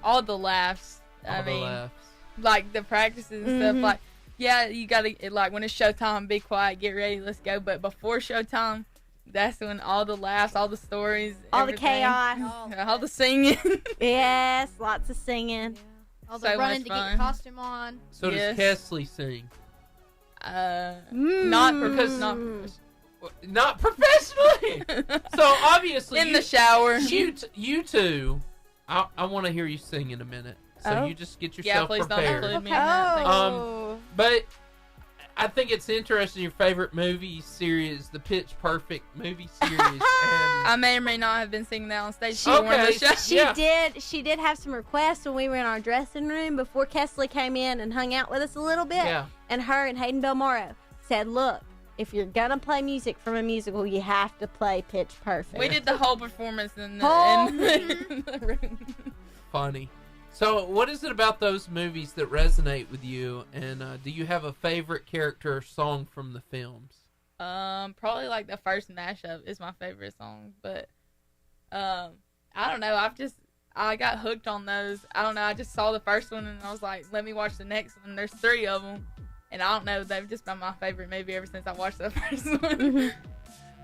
All the laughs. all the laughs? Like the practices and stuff. Like, yeah, you gotta like when it's showtime, be quiet, get ready, let's go. But before showtime, that's when all the laughs, all the stories, All everything, the chaos. all the singing. Yes, lots of singing. All the So running much to get fun. your costume on. So Yes. does Cesleigh sing? Not because Not professionally. So obviously, in the shower. you two, I want to hear you sing in a minute. So Oh. you just get Yeah, yourself please don't prepared. include me in that. Thank you. Oh. But I think it's interesting. Your favorite movie series, the Pitch Perfect movie series. And I may or may not have been singing that on stage. She did have some requests when we were in our dressing room before Cesleigh came in and hung out with us a little bit. Yeah. And her and Hayden Belmoro said, look, if you're going to play music from a musical, you have to play Pitch Perfect. We did the whole performance in the room. Funny. So, what is it about those movies that resonate with you? And do you have a favorite character or song from the films? Probably like the first mashup is my favorite song. But I don't know. I got hooked on those. I don't know. I just saw the first one and I was like, let me watch the next one. There's 3 of them. And I don't know. They've just been my favorite movie ever since I watched the first one.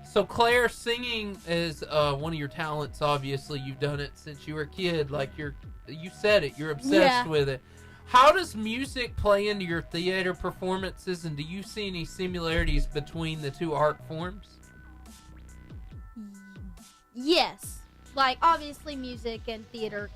So, Claire, singing is one of your talents, obviously. You've done it since you were a kid. Like, you said it. You're obsessed with it. How does music play into your theater performances, and do you see any similarities between the two art forms? Yes. Like, obviously, music and theater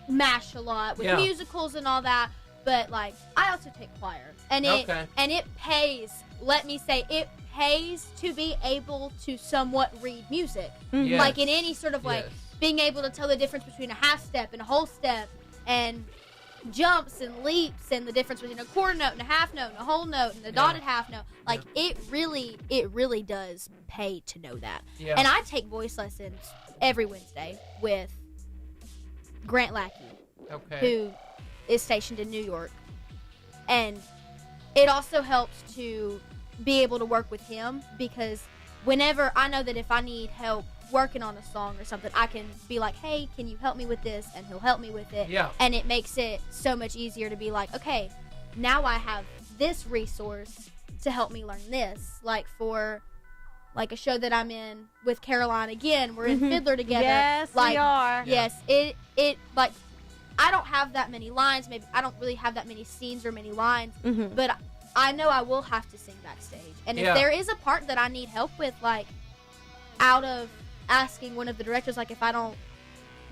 mash a lot with musicals and all that. But, like, I also take choir. And it pays, let me say, it pays to be able to somewhat read music. Yes. Like, in any sort of, like, being able to tell the difference between a half step and a whole step and jumps and leaps and the difference between a quarter note and a half note and a whole note and a dotted half note. Like, it really does pay to know that. Yeah. And I take voice lessons every Wednesday with Grant Lackey, who is stationed in New York. And it also helps to be able to work with him because whenever I know that if I need help working on a song or something, I can be like, hey, can you help me with this? And he'll help me with it. Yeah. And it makes it so much easier to be like, okay, now I have this resource to help me learn this. Like for like a show that I'm in with Caroline again, we're in Fiddler together. Yes, like, we are. Yes, it like I don't have that many lines. Maybe I don't really have that many scenes or many lines, but I know I will have to sing backstage. And if there is a part that I need help with, like out of asking one of the directors, like if I don't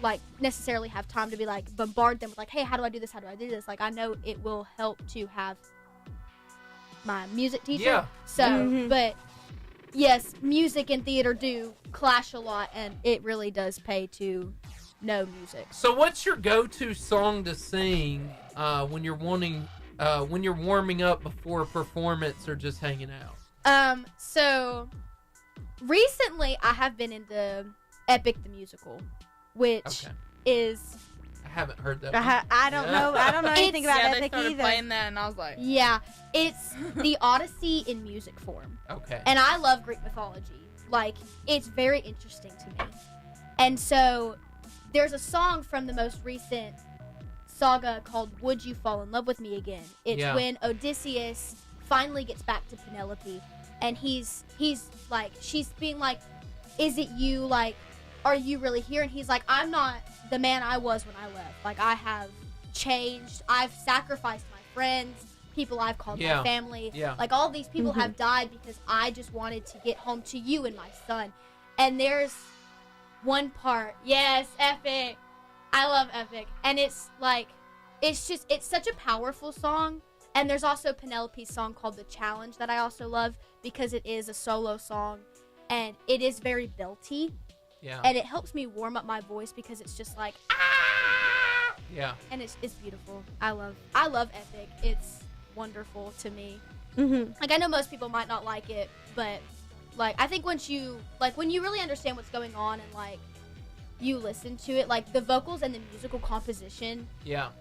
like necessarily have time to be like bombard them with like, hey, how do I do this? How do I do this? Like I know it will help to have my music teacher. Yeah. So, but yes, music and theater do clash a lot, and it really does pay to know music. So, what's your go-to song to sing when you're warming up before a performance or just hanging out? So recently I have been into Epic the Musical, which is I haven't heard that. I don't know. I don't know anything about Epic they started either. playing that, and I was like, it's the Odyssey in music form. Okay. And I love Greek mythology. Like, it's very interesting to me. And so there's a song from the most recent saga called Would You Fall in Love With Me Again? It's when Odysseus finally gets back to Penelope, and he's like, she's being like, is it you? Like, are you really here? And he's like, I'm not the man I was when I left. Like, I have changed. I've sacrificed my friends, people I've called my family. Like, all these people have died because I just wanted to get home to you and my son. And there's one part, Epic. I love Epic. And it's like, it's such a powerful song. And there's also Penelope's song called The Challenge that I also love because it is a solo song and it is very belty. Yeah. And it helps me warm up my voice because it's just like, ah! Yeah. And it's beautiful. I love Epic. It's wonderful to me. Like, I know most people might not like it, but like, I think when you really understand what's going on and like you listen to it, like the vocals and the musical composition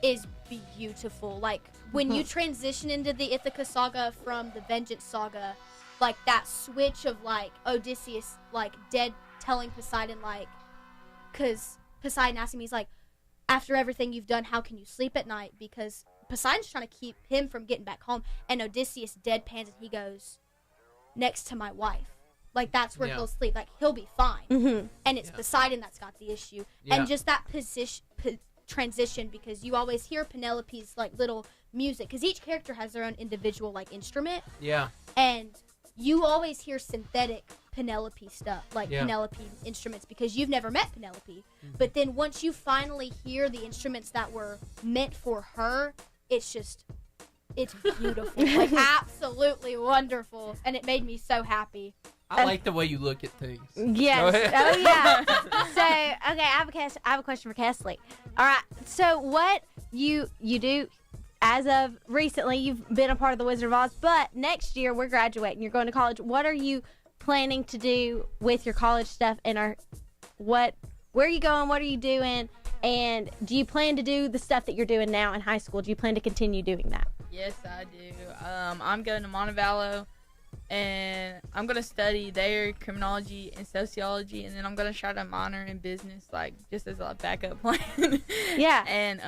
is beautiful. Like when you transition into the Ithaca saga from the Vengeance saga, like that switch of like Odysseus like dead telling Poseidon, like, because Poseidon asked him, he's like, after everything you've done, how can you sleep at night? Because Poseidon's trying to keep him from getting back home, and Odysseus deadpans and he goes, next to my wife. Like, that's where he'll sleep. Like, he'll be fine. And it's Poseidon that's got the issue. And just that transition, because you always hear Penelope's, like, little music. Because each character has their own individual, like, instrument. Yeah. And you always hear synthetic Penelope stuff, like Penelope instruments, because you've never met Penelope. But then once you finally hear the instruments that were meant for her, it's beautiful. Like, absolutely wonderful, and it made me so happy. I like the way you look at things. Yes. Go ahead. Oh yeah. So okay, I have a question for Cesleigh. All right. So what you do as of recently, you've been a part of the Wizard of Oz, but next year we're graduating. You're going to college. What are you planning to do with your college stuff? And where are you going? What are you doing? And do you plan to do the stuff that you're doing now in high school? Do you plan to continue doing that? Yes, I do. I'm going to Montevallo, and I'm going to study there criminology and sociology, and then I'm going to try to minor in business, like just as a backup plan. Yeah. And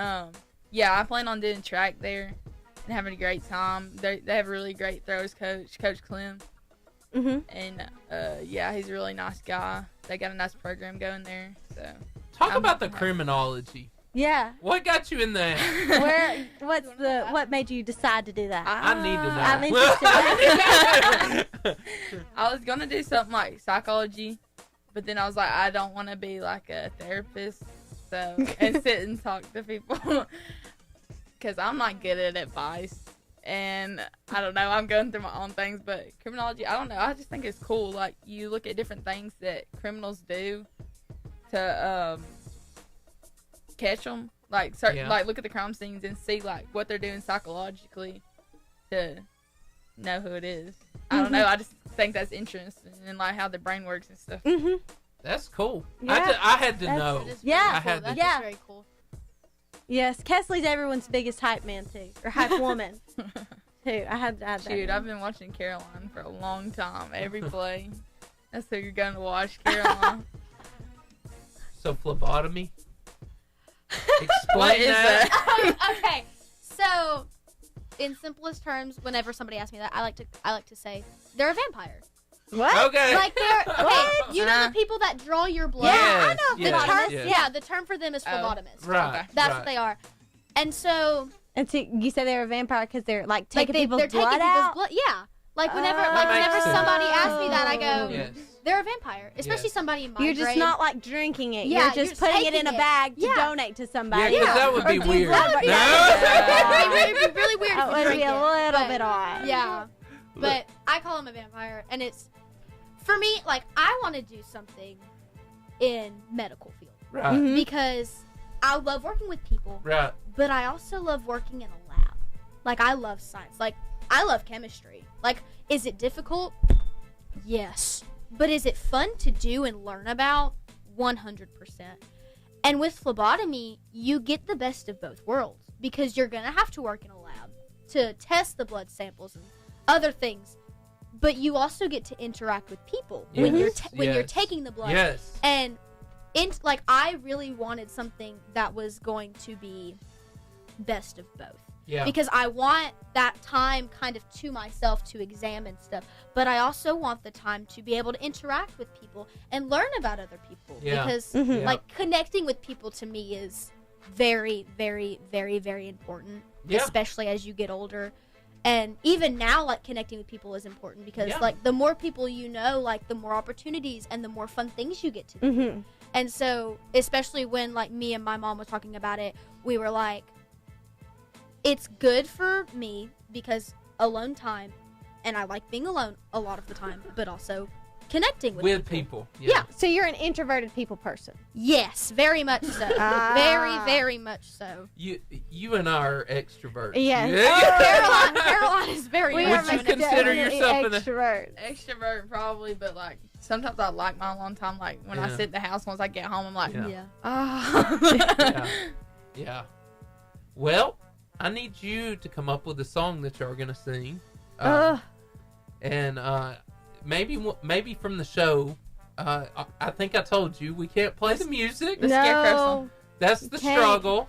yeah, I plan on doing track there and having a great time. They have a really great throws coach, Coach Clem. Mm-hmm. And yeah, he's a really nice guy. They got a nice program going there. So talk about the criminology. Yeah. What got you in there? What made you decide to do that? I need to know. I'm interested. I was gonna do something like psychology, but then I was like, I don't want to be like a therapist, and sit and talk to people, because I'm not good at advice, and I don't know, I'm going through my own things. But criminology, I don't know, I just think it's cool. Like, you look at different things that criminals do to catch them, like like look at the crime scenes and see like what they're doing psychologically to know who it is. I don't know, I just think that's interesting, and like how the brain works and stuff. Mm-hmm. That's cool. Yeah. I had to know. Yeah, I had to. yeah. Very cool. Yes, Kesleigh's everyone's biggest hype man too, or hype woman too. I had to add that. Dude, I've been watching Caroline for a long time. Every play. That's who you're going to watch, Caroline. So phlebotomy. Explain What is that. Okay, so in simplest terms, whenever somebody asks me that, I like to say they're a vampire. What? Okay. Like they're you know the people that draw your blood. Yeah, I know yes, phlebotomists. yes. Yeah, the term for them is phlebotomist. Right. That's right. what they are. And so And so you say they're a vampire because they're like taking people's they're blood taking out. people's blood. Yeah. Like whenever makes sense. somebody asks me that, I go, Yes. they're a vampire. Especially Yes. somebody in my You're just grade. not like drinking it. Yeah, you're just you're putting it in taking a it. bag to Yeah. donate to somebody. Yeah, 'cause that would be Or do weird. blood. That would be, No. it would be really weird. That if you would be drink a it, little but- bit odd. Yeah. But I call him a vampire, and it's for me. Like, I want to do something in medical field Right. Mhm. because I love working with people, Right. but I also love working in a lab. Like, I love science. Like, I love chemistry. Like, is it difficult? Yes. But is it fun to do and learn about? 100%. And with phlebotomy, you get the best of both worlds because you're going to have to work in a lab to test the blood samples and other things. But you also get to interact with people when you're when you're taking the blood. Yes. And like, I really wanted something that was going to be best of both. Yeah. Because I want that time kind of to myself to examine stuff, but I also want the time to be able to interact with people and learn about other people. Yeah. Because Mhm. like, connecting with people to me is very, very, very, very important, Yeah. especially as you get older. And even now, like, connecting with people is important because Yeah. like, the more people you know, like, the more opportunities and the more fun things you get to do. Mhm. And so, especially when like me and my mom were talking about it, we were like, it's good for me because alone time, and I like being alone a lot of the time, but also connecting with people. Yeah. So you're an introverted people person. Yes, very much so. Ah. Very, very much so. You and I are extroverts. Yes. Oh, Caroline is very We much are Would you consider yourself an extrovert? Extrovert probably, but like sometimes I like my alone time. Like when I Yeah. sit in the house, once I get home, I'm like, Yeah. ah. Yeah. Well, I need you to come up with a song that you're gonna sing, and maybe from the show. I think I told you we can't play the music. The Scarecrow song. That's the Okay. struggle.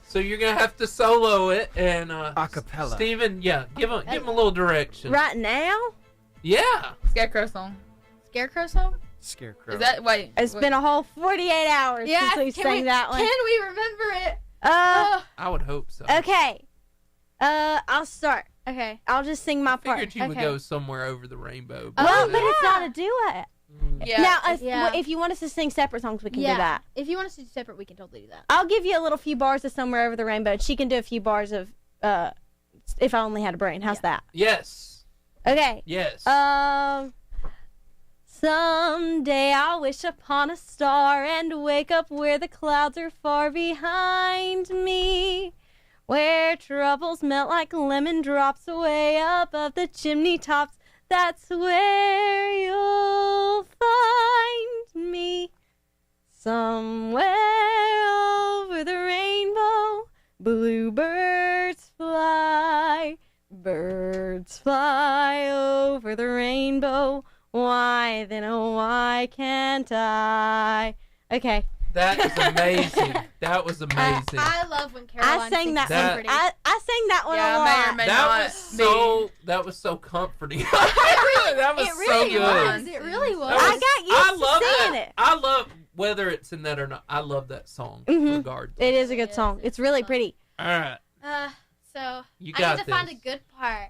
So you're gonna have to solo it and Acapella. Steven, yeah, give him a little direction. Right now? Yeah. Scarecrow song. Scarecrow song? Scarecrow. Is that wait? It's been a whole 48 hours since we sang that one. Can we remember it? I would hope so. Okay. I'll start. Okay. I'll just sing my part. Figured you would Okay. go somewhere over the rainbow. Well, but it's not a duet. Yeah. Now, if you want us to sing separate songs, we can do that. If you want us to do separate, we can totally do that. I'll give you a little few bars of Somewhere Over the Rainbow. She can do a few bars of If I Only Had a Brain. How's that? Yes. Okay. Yes. Someday I'll wish upon a star and wake up where the clouds are far behind me, where troubles melt like lemon drops away up of the chimney tops. That's where you'll find me. Somewhere over the rainbow, bluebirds fly. Birds fly over the rainbow. Why then, oh, why can't I? Okay. That is amazing. That was amazing. I love when Caroline I sang sings that so one. pretty. I sang that one Yeah, a may or lot. may That was so comforting. That was It really so good. was. It really was. I got used to singing it. I love whether it's in that or not. I love that song. Regardless. It is a good song. It's really pretty. All right. So You I got need to find a this. good part.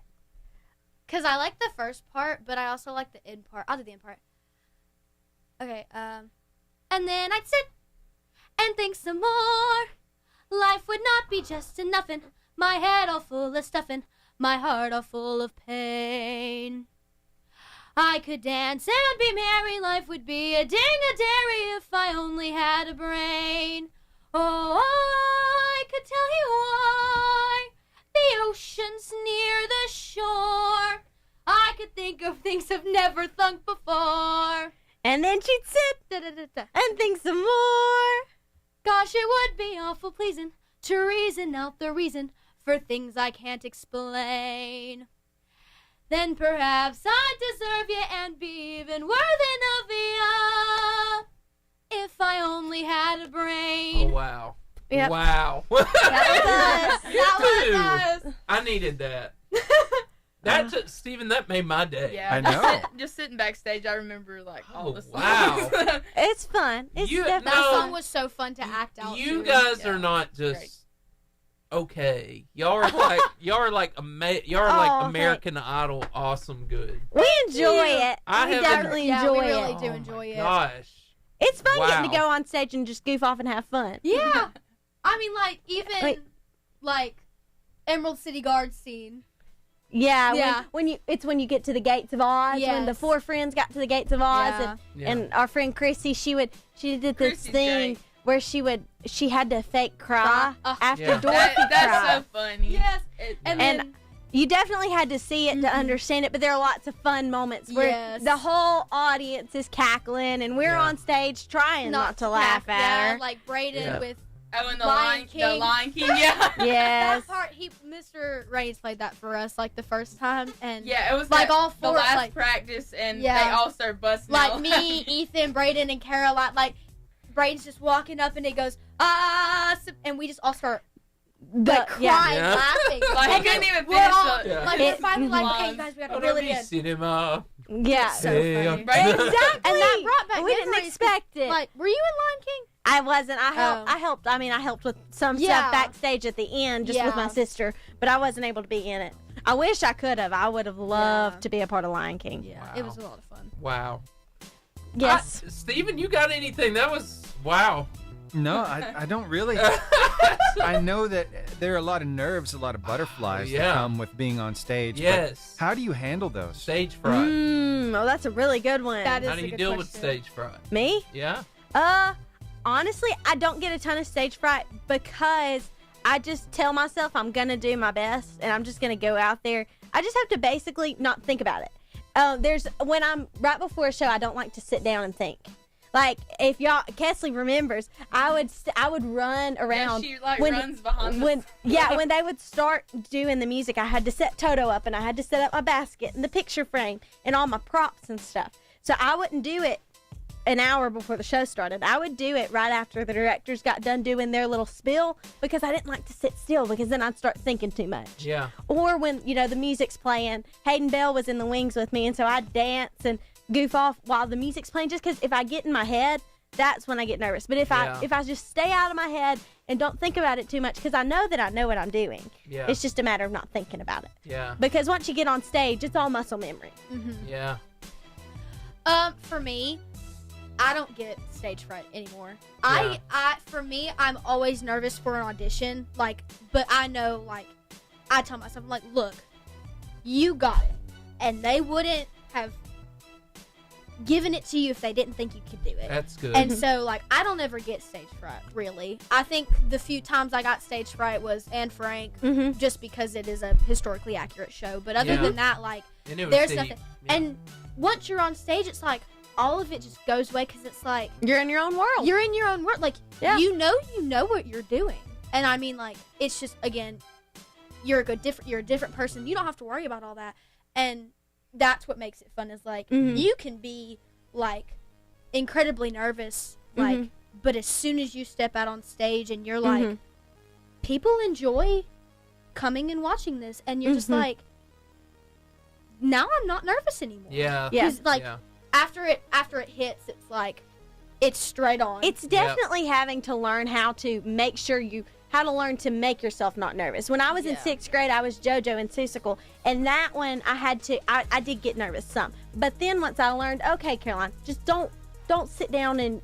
Because I like the first part, but I also like the end part. I'll do the end part. Okay, and then I'd sit and think some more. Life would not be just a nothing. My head all full of stuffing. My heart all full of pain. I could dance and be merry. Life would be a ding-a-dairy if I only had a brain. Oh, I could tell you why the ocean's near the shore. I could think of things I've never thunk before. And then she'd sit and think some more. Gosh, it would be awful pleasing to reason out the reason for things I can't explain. Then perhaps I'd deserve you and be even worthy of you if I only had a brain. Oh, wow. Yep. Wow. That was us. I needed that. Steven, that made my day. Yeah, I know. Just sitting backstage, I remember like all the songs. Wow. It's fun. It's That No. song was so fun to act out. You to. guys are not just okay. Y'all are like American Idol awesome good. We enjoy it. I We haven't- definitely Yeah, enjoy we really it. do enjoy it. Gosh. It's fun Wow. getting to go on stage and just goof off and have fun. Yeah. I mean, like, even, Wait. like, Emerald City Guard scene. Yeah, Yeah. when you get to the gates of Oz, when the Yes. four friends got to the gates of Oz, Yeah. and our friend Chrissy, she did this Chrissy's thing great. where she had to fake cry after Yeah. Dorothy cried. That's so funny. Yes. And then, you definitely had to see it to understand it, but there are lots of fun moments where Yes. the whole audience is cackling, and we're Yeah. on stage trying not to laugh at her. like Brayden Yeah. with Oh, and the Lion King. Lion King, yeah. Yes. that part. Mr. Raines played that for us, like, the first time. And Yeah, it was like that- all the four, last like, practice, and Yeah. they all started busting like out. me, Ethan, Brayden, and Caroline. Like, Brayden's just walking up, and it goes, and we just all start crying, Yeah. laughing. Like, he And then couldn't even we're finish all, the- Yeah. like, we're finally like, okay, guys, we got to reel it in. Cinema. Yeah. So funny. Exactly. And that brought back We didn't memories. expect it. Like, were you in Lion King? I wasn't. I helped. Oh. I helped. I mean, I helped with some Yeah. stuff backstage at the end, just with Yeah. my sister. But I wasn't able to be in it. I wish I could have. I would have loved Yeah. to be a part of Lion King. Yeah, Wow. it was a lot of fun. Wow. Yes. Steven, you got anything? That was wow. No, I don't really. I know that there are a lot of nerves, a lot of butterflies that Yeah. come with being on stage. but Yes. how do you handle those? Stage fright. Oh, that's a really good one. That is How do a you good deal with question. stage fright? Me? Yeah. Honestly, I don't get a ton of stage fright because I just tell myself I'm gonna do my best and I'm just gonna go out there. I just have to basically not think about it. When I'm right before a show, I don't like to sit down and think. Like, if y'all, Cesleigh remembers, I would run around. she runs behind when they would start doing the music, I had to set Toto up and I had to set up my basket and the picture frame and all my props and stuff. So I wouldn't do it an hour before the show started. I would do it right after the directors got done doing their little spiel because I didn't like to sit still because then I'd start thinking too much. Yeah. Or when, the music's playing, Hayden Bell was in the wings with me, and so I'd dance and goof off while the music's playing just because if I get in my head, that's when I get nervous. But if I just stay out of my head and don't think about it too much because I know that I know what I'm doing. Yeah. It's just a matter of not thinking about it. Yeah. Because once you get on stage, it's all muscle memory. Yeah. For me, I don't get stage fright anymore. Yeah. For me, I'm always nervous for an audition. Like, but I know, like, I tell myself, like, look, you got it. and they wouldn't have given it to you if they didn't think you could do it. That's good. And so, like, I don't ever get stage fright, really. I think the few times I got stage fright was Anne Frank, just because it is a historically accurate show. But other than that, like, there's nothing. And once you're on stage, it's like, all of it just goes away because it's like... You're in your own world. You're in your own world. Like, you know what you're doing. And I mean, like, it's just, again, you're a different person. You don't have to worry about all that. And that's what makes it fun is, like, you can be, like, incredibly nervous, like, but as soon as you step out on stage and you're like, people enjoy coming and watching this, and you're just like, now I'm not nervous anymore. Yeah. Like, after it hits, it's like, it's straight on. It's definitely having to learn how to make sure how to learn to make yourself not nervous. When I was in 6th grade, I was JoJo in Cesleigh, and that one I did get nervous some. But then once I learned, okay, Caroline, just don't sit down and,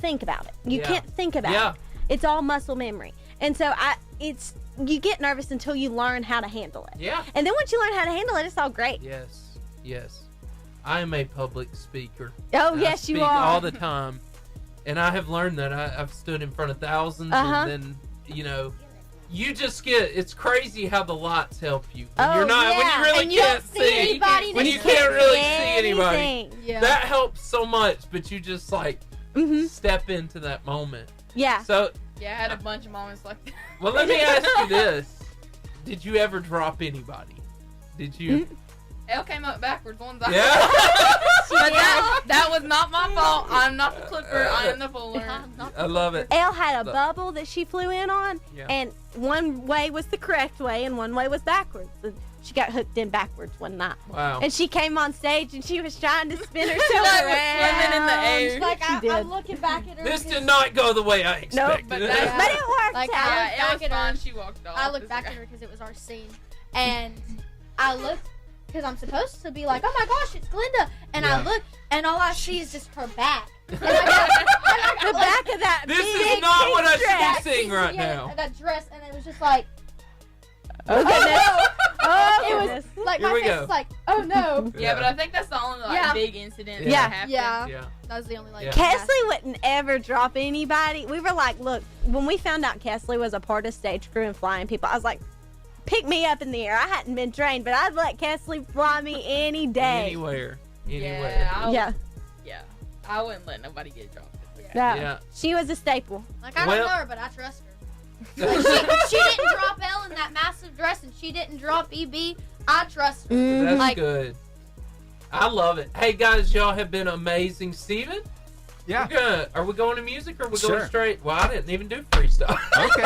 think about it. You can't think about it. It's all muscle memory. And so you get nervous until you learn how to handle it. Yeah. And then once you learn how to handle it, it's all great. Yes. I am a public speaker. Oh, yes, you are. I speak all the time. And I have learned that. I've stood in front of thousands, and then, you just it's crazy how the lights help you. When you're not, when you really can't see anybody, when you can't really see anybody. Yeah. That helps so much, but you just, like, step into that moment. Yeah. So, I had a bunch of moments like that. well, let me ask you this. Did you ever drop anybody? Did you? Elle came up backwards one time. Yeah. But that was not my fault. I'm not the clipper. I am the puller. I love it. Elle had a bubble that she flew in on, and one way was the correct way, and one way was backwards. And she got hooked in backwards one night. Wow. And she came on stage, and she was trying to spin herself around. Swimming in the air. Like, I'm looking back at her. This did not go the way I expected. But it worked Like, out. It was fine. She walked off. I looked back at her because it was our scene, and I looked because I'm supposed to be like, oh my gosh, it's Glinda, and I look, and all I see is just her back. And the back of that This big, is not big what I dress. should be seeing right now. That dress, and it was just like, Oh, goodness. Oh, it goodness. was like Here my we face go. was like, oh no. Yeah, but I think that's the only big incident that happened. Yeah. That was the only Cesleigh wouldn't ever drop anybody. We were like, look, when we found out Cesleigh was a part of stage crew and flying people, I was like, pick me up in the air. I hadn't been trained, but I'd let Cesleigh fly me any day. Anywhere. Yeah. I wouldn't let nobody get dropped. No. She was a staple. Like, I don't know her, but I trust her. she didn't drop Elle in that massive dress, and she didn't drop EB. I trust her. That's good. I love it. Hey, guys, y'all have been amazing. Steven? Yeah. Are we going to music, or are we going straight? Well, I didn't even do freestyle. Okay.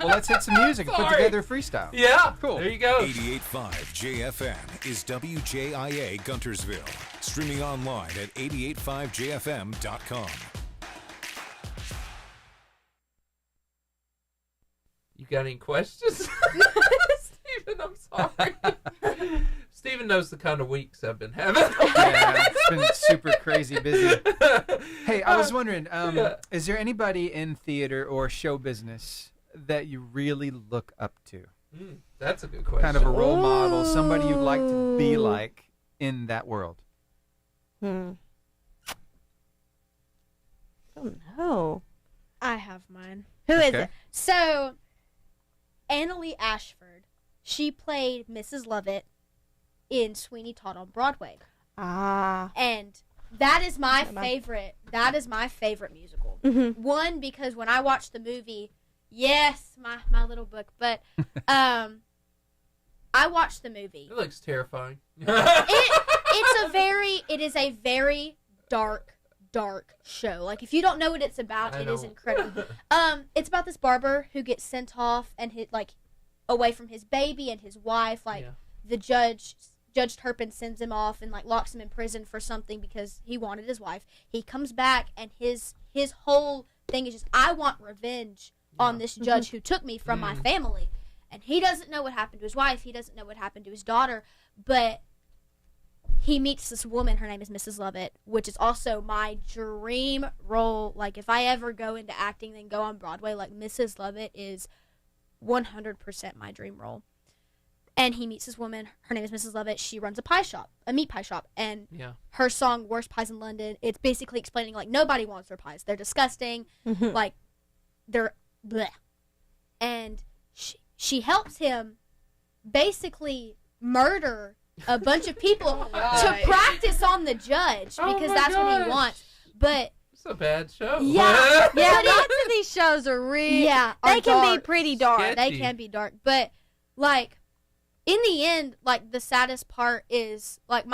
Well, let's hit some music and put Sorry. together a freestyle. Yeah. Cool. There you go. 88.5 JFM is WJIA Guntersville. Streaming online at 885jfm.com. You got any questions? Steven, I'm sorry. Steven knows the kind of weeks I've been having. Yeah, it's been super crazy busy. Hey, I was wondering, is there anybody in theater or show business that you really look up to? That's a good question. Kind of a role model, somebody you'd like to be like in that world. I don't know. I have mine. Who is it? So, Annalee Ashford. She played Mrs. Lovett in Sweeney Todd on Broadway. And that is my favorite. That is my favorite musical. One, because when I watched the movie, yes, my little book, but I watched the movie. It looks terrifying. It is a very dark show. Like, if you don't know what it's about, it is incredible. It's about this barber who gets sent off and away from his baby and his wife. The Judge Turpin sends him off and locks him in prison for something because he wanted his wife. He comes back and his whole thing is just, I want revenge on this judge who took me from my family. And he doesn't know what happened to his wife. He doesn't know what happened to his daughter. But he meets this woman. Her name is Mrs. Lovett, which is also my dream role. Like, if I ever go into acting and go on Broadway, Mrs. Lovett is 100% my dream role. and he meets this woman. Her name is Mrs. Lovett. She runs a meat pie shop, and Yeah. her song "Worst Pies in London." It's basically explaining like nobody wants their pies. They're disgusting. Like they're bleh. And she helps him basically murder a bunch of people to practice on the judge because that's what he wants. But it's a bad show. Yeah, lots of these shows are really they can be pretty dark. Sketchy. They can be dark, but like in the end, like the saddest part is like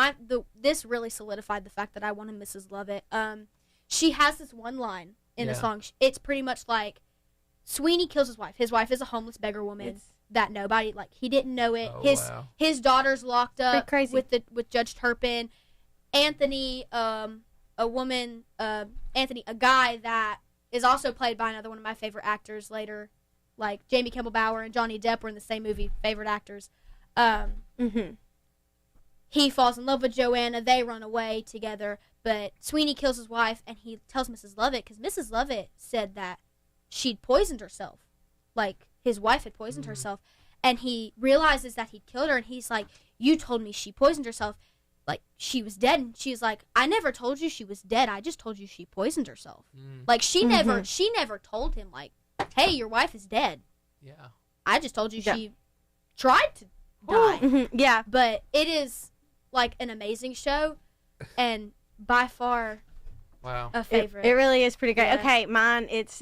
this really solidified the fact that I wanted Mrs. Lovett. She has this one line in the song. It's pretty much like Sweeney kills his wife. His wife is a homeless beggar woman that nobody like. He didn't know it. His daughter's locked up with Judge Turpin. Anthony, a guy that is also played by another one of my favorite actors later, like Jamie Kimmel Bower and Johnny Depp were in the same movie, favorite actors. He falls in love with Joanna. They run away together, but Sweeney kills his wife, and he tells Mrs. Lovett because Mrs. Lovett said that she'd poisoned herself, like his wife had poisoned herself, and he realizes that he'd killed her, and he's like, "You told me she poisoned herself, like she was dead." And she's like, "I never told you she was dead. I just told you she poisoned herself." Like she never told him like, "Hey, your wife is dead." Yeah. I just told you she tried to die. Yeah. But it is like an amazing show, and by far, a favorite. It really is pretty great. Yeah. Okay, mine, it's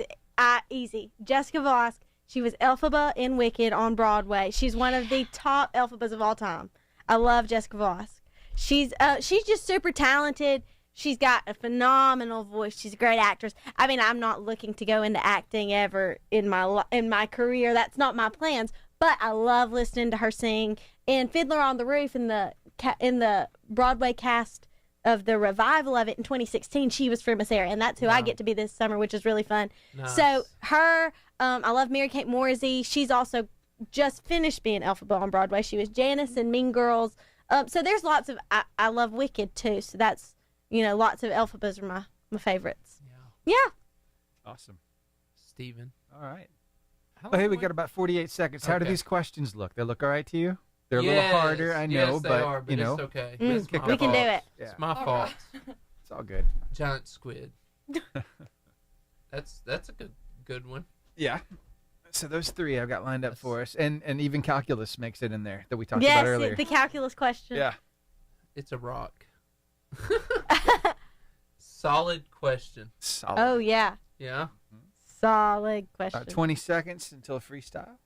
easy. Jessica Vosk. She was Elphaba in Wicked on Broadway. She's one of the top Elphabas of all time. I love Jessica Vosk. She's just super talented. She's got a phenomenal voice. She's a great actress. I mean, I'm not looking to go into acting ever in my career. That's not my plans. But I love listening to her sing. In Fiddler on the Roof, in the Broadway cast of the revival of it in 2016, she was Frumacera, and that's who I get to be this summer, which is really fun. Nice. So her, I love Mary-Kate Morrissey. She's also just finished being Elphaba on Broadway. She was Janice in Mean Girls. So there's lots of, I love Wicked too. So that's, lots of Elphabas are my favorites. Yeah. Awesome. Steven. All right. Oh, hey, we got about 48 seconds. How do these questions look? They look all right to you? They're a little harder, I know, yes, they are, but it's okay. We can do it. Yeah. It's my fault. It's all good. Giant squid. That's a good one. Yeah. So those three I've got lined up for us, and even calculus makes it in there that we talked about earlier. Yes, the calculus question. Yeah. It's a rock. Solid question. Solid. Oh yeah. Yeah. Solid question. 20 seconds until freestyle.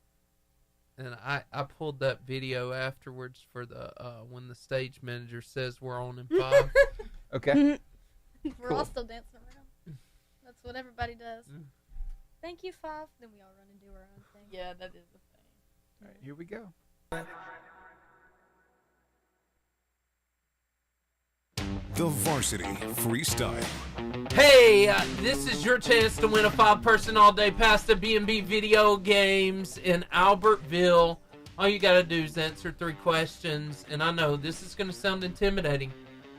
And I pulled that video afterwards for the when the stage manager says we're on in 5. Okay. We're all still dancing around. That's what everybody does. Thank you, 5. Then we all run and do our own thing. Yeah, that is the thing. All right, here we go. The Varsity Freestyle. Hey, this is your chance to win a 5-person all-day pass to B&B Video Games in Albertville. All you gotta do is answer 3 questions, and I know this is gonna sound intimidating,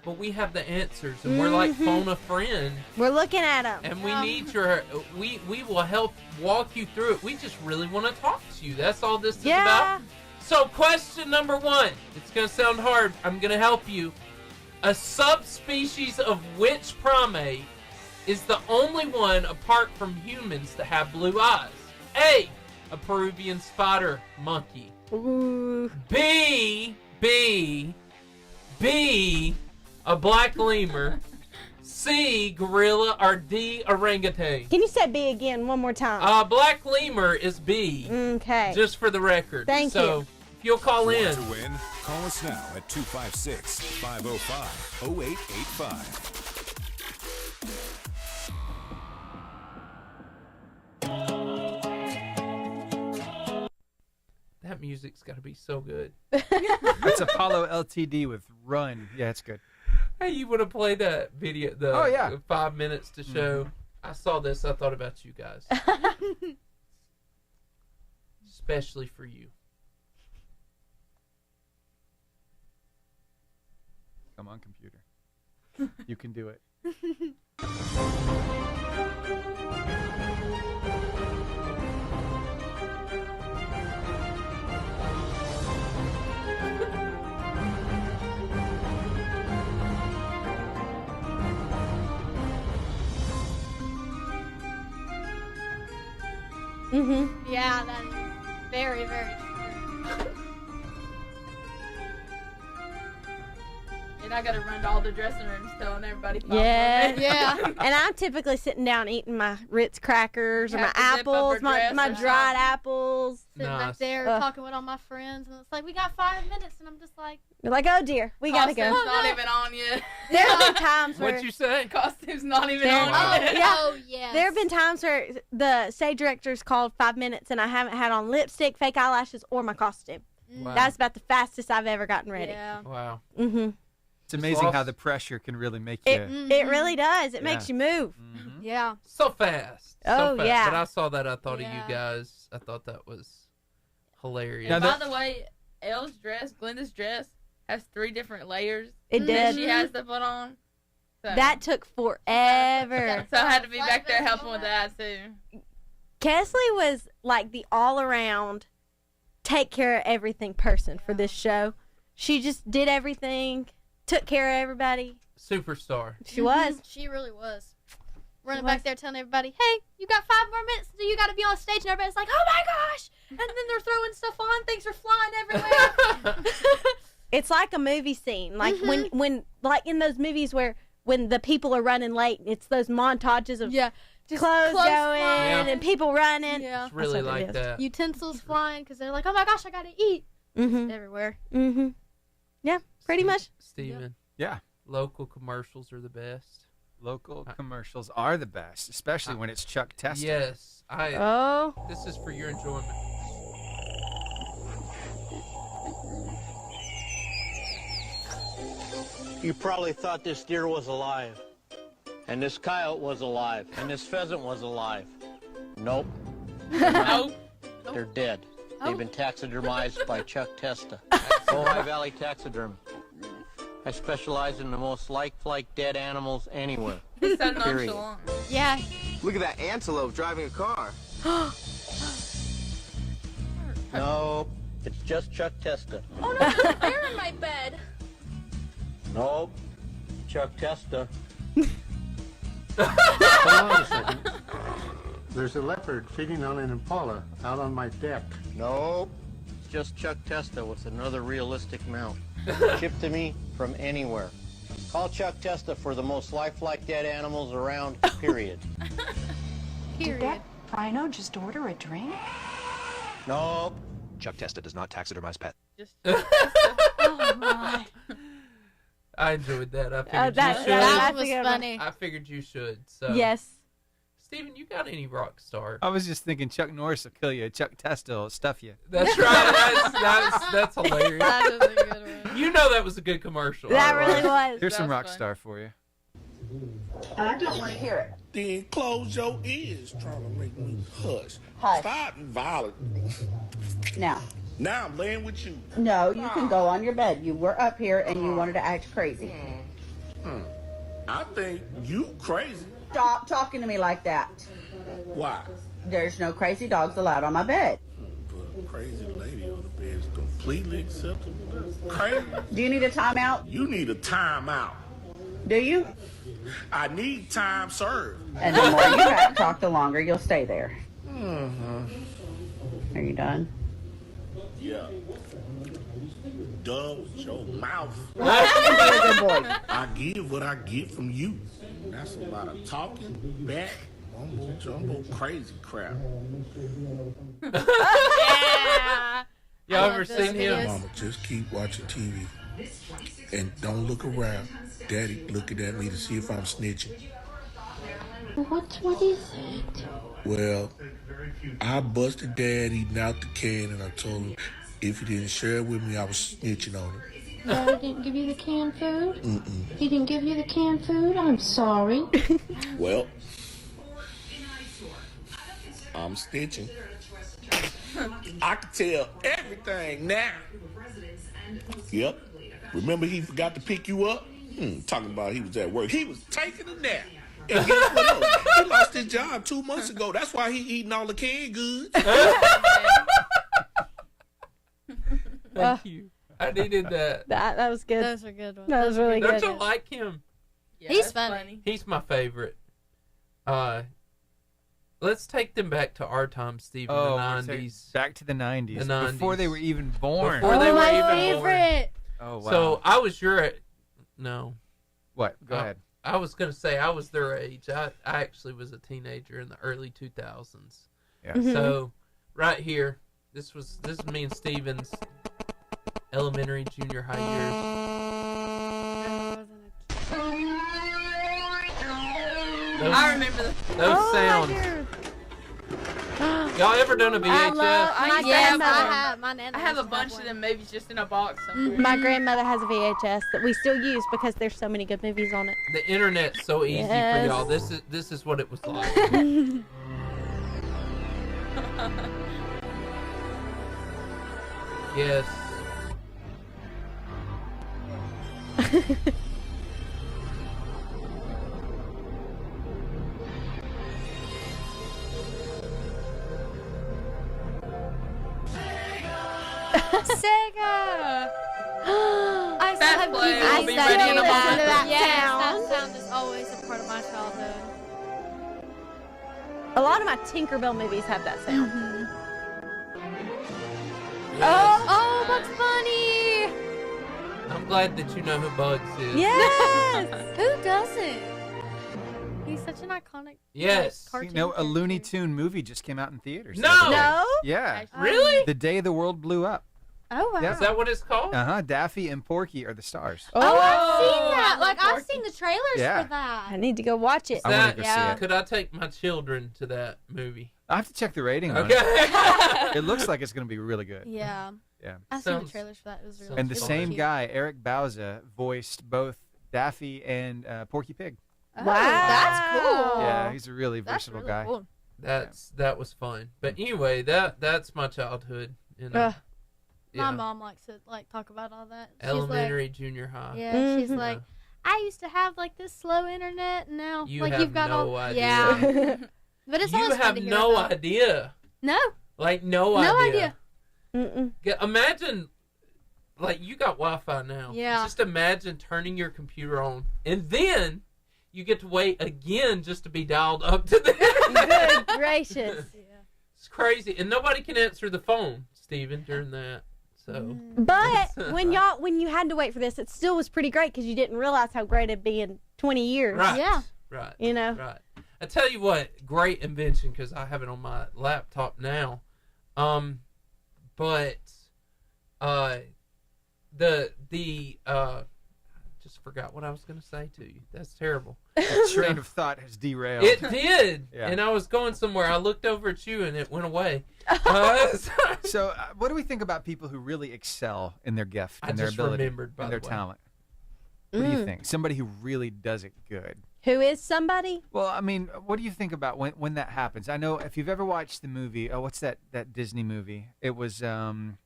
but we have the answers, and we're like phone a friend. We're looking at them, and we need your. We will help walk you through it. We just really want to talk to you. That's all this is about. So, question number 1. It's gonna sound hard. I'm gonna help you. A subspecies of which primate is the only one apart from humans to have blue eyes? A. A Peruvian spider monkey. Ooh. B. A black lemur. C. Gorilla. Or D. Orangutan. Can you say B again one more time? Black lemur is B. Okay. Just for the record. Thank you. So, if you'll call in. To win, call us now at 256-505-0885. That music's got to be so good. That's Apollo LTD with Run. Yeah, it's good. Hey, you want to play that video? The 5 minutes to show. I saw this. I thought about you guys. Especially for you. Come on, computer. You can do it. Mm-hmm. Yeah, that is very, very true. And I gotta run to all the dressing rooms telling everybody. Yeah. Yeah. And I'm typically sitting down eating my Ritz crackers or You my have to zip up apples, her my dress or dried something. apples. Sitting back there talking with all my friends, and it's like, we got 5 minutes, and I'm just like, You're like, oh dear, we gotta go. Costume's not even on yet. There have been times where What'd you say? Costume's not even There- on yet. Yeah. oh, yes. There have been times where the stage director's called 5 minutes and I haven't had on lipstick, fake eyelashes, or my costume. Wow. That's about the fastest I've ever gotten ready. Yeah. Wow. Mm-hmm. It's amazing how the pressure can really make you. It really does. It makes you move. Yeah. So fast. Oh, so fast. yeah. But I saw that. I thought of Yeah. you guys. I thought that was hilarious. And by the way, Elle's dress, Glenda's dress, has 3 different layers. It that did. she has to put on. So, That took forever. so I had to be back there helping with that too. Cesleigh was like the all-around take care of everything person for this show. She just did everything, took care of everybody. Superstar. She was. She really was. Running was. back there telling everybody, hey, you got 5 more minutes, so you got to be on stage, and everybody's like, oh my gosh! And then they're throwing stuff on, things are flying everywhere. It's like a movie scene, like when like in those movies where when the people are running late, it's those montages of just clothes going flying. and people running. Yeah. It's really That's what it like is. that. Utensils flying because they're like, oh my gosh, I got to eat. Mm-hmm. Everywhere. Mm-hmm. Yeah, pretty much. Steven. Yeah. Local commercials are the best. Local commercials are the best, especially when it's Chuck Testa. Yes. Oh. This is for your enjoyment. You probably thought this deer was alive, and this coyote was alive, and this pheasant was alive. Nope. Nope. They're dead. Oh. They've been taxidermized by Chuck Testa. Ojai Valley Taxidermy. I specialize in the most lifelike dead animals anywhere. He's so Period. nonchalant. Yeah. Look at that antelope driving a car. Nope. It's just Chuck Testa. Oh no, there's a bear in my bed. Nope. Chuck Testa. Hold on a second. There's a leopard feeding on an impala out on my deck. Nope. It's just Chuck Testa with another realistic mount. Shipped to me from anywhere. Call Chuck Testa for the most lifelike dead animals around, period. Did that rhino just order a drink? Nope. Chuck Testa does not taxidermize pets. Oh my. I enjoyed that. I figured That you should. was funny. I figured you should. So. Yes. Steven, you got any rock star? I was just thinking Chuck Norris will kill you. Chuck Testa will stuff you. That's right. That's hilarious. That is a good one. You know that was a good commercial. That really was. Here's some That's rock fun. star for you. I don't want to hear it. Then close your ears trying to make me hush. Hush. Stop violent. Now, Now I'm laying with you. no, you can go on your bed. You were up here and you wanted to act crazy. I think you crazy. Stop talking to me like that. Why? There's no crazy dogs allowed on my bed. But a crazy lady on the bed is completely acceptable. That's crazy. Do you need a timeout? You need a timeout. Do you? I need time served. And the more you back talk, the longer you'll stay there. Mm-hmm. Are you done? Yeah. Done with your mouth. You're a good boy. I give what I get from you. That's a lot of talking, back, mumbo jumbo, crazy crap. Yeah. Y'all ever seen him? Mama, just keep watching TV. And don't look around. Daddy looking at me to see if I'm snitching. What is it? Well, I busted Dad eating out the can and I told him if he didn't share it with me, I was snitching on him. Daddy didn't give you the canned food? Mm-mm. He didn't give you the canned food? I'm sorry. Well, I'm snitching. I can tell everything now. Yep. Remember he forgot to pick you up? Talking about he was at work. He was taking a nap. And guess what else? He lost his job 2 months ago. That's why he eating all the canned goods. Thank you. I needed that. That was good. Those are good ones. That was really Don't good. you like him? Yeah, He's that's funny. He's my favorite. Let's take them back to our time, Steve, in the 90s. Back to the 90s. The 90s. Before they were even born. Before they were my even favorite. Oh, wow. So I was no. What? Go ahead. I was going to say I was their age. I actually was a teenager in the early 2000s. Yeah. Mm-hmm. So right here, this is me and Steven's elementary, junior high years. I remember those sounds. Y'all ever done a VHS? I have a bunch of them movies just in a box somewhere. My grandmother has a VHS that we still use because there's so many good movies on it. The internet's so easy for y'all. This is what it was like. Yes. Sega! I still have play DVDs will be that ready do in a that. moment. Yes, that sound is always a part of my childhood. A lot of my Tinkerbell movies have that sound. Oh, Bugs Bunny! I'm glad that you know who Bugs is. Yes! Who doesn't? He's such an iconic Yes. cartoon. A Looney Tune movie just came out in theaters. No! No? Yeah. Really? The Day the World Blew Up. Oh, wow. Yeah. Is that what it's called? Daffy and Porky are the stars. Oh, I've seen that. I love Like, I've Porky. seen the trailers Yeah. for that. I need to go watch it. I want to go see it. Could I take my children to that movie? I have to check the rating on Okay. it. It looks like it's going to be really good. Yeah. Yeah. I've seen the Sounds- trailers for that. It was really And the really same cute. guy, Eric Bauza, voiced both Daffy and Porky Pig. Oh, Wow. that's cool. Yeah, he's a really That's versatile really guy. cool. That was fun. But anyway, that's my childhood. Ugh. My mom likes to talk about all that. She's Elementary, junior high. like, yeah, she's Mhm. like, I used to have like this slow internet, and now You like have you've got no all idea. yeah. But it's You always fun have to hear no about. idea. No, Like no idea. Mm-mm. Imagine, like you got Wi-Fi now. Yeah. Just imagine turning your computer on, and then you get to wait again just to be dialed up to the. Good gracious. It's crazy, and nobody can answer the phone, Steven, during that. So. But when you had to wait for this, it still was pretty great because you didn't realize how great it'd be in 20 years. Right. Yeah. Right. You know. Right. I tell you what, great invention because I have it on my laptop now. But just forgot what I was going to say to you. That's terrible. That train of thought has derailed. It did. Yeah. And I was going somewhere. I looked over at you and it went away. So, what do we think about people who really excel in their gift I and their just ability remembered, by and the their way. talent? What do you think? Somebody who really does it good. Who is somebody? Well, I mean, what do you think about when that happens? I know if you've ever watched the movie, what's that Disney movie? It was, let's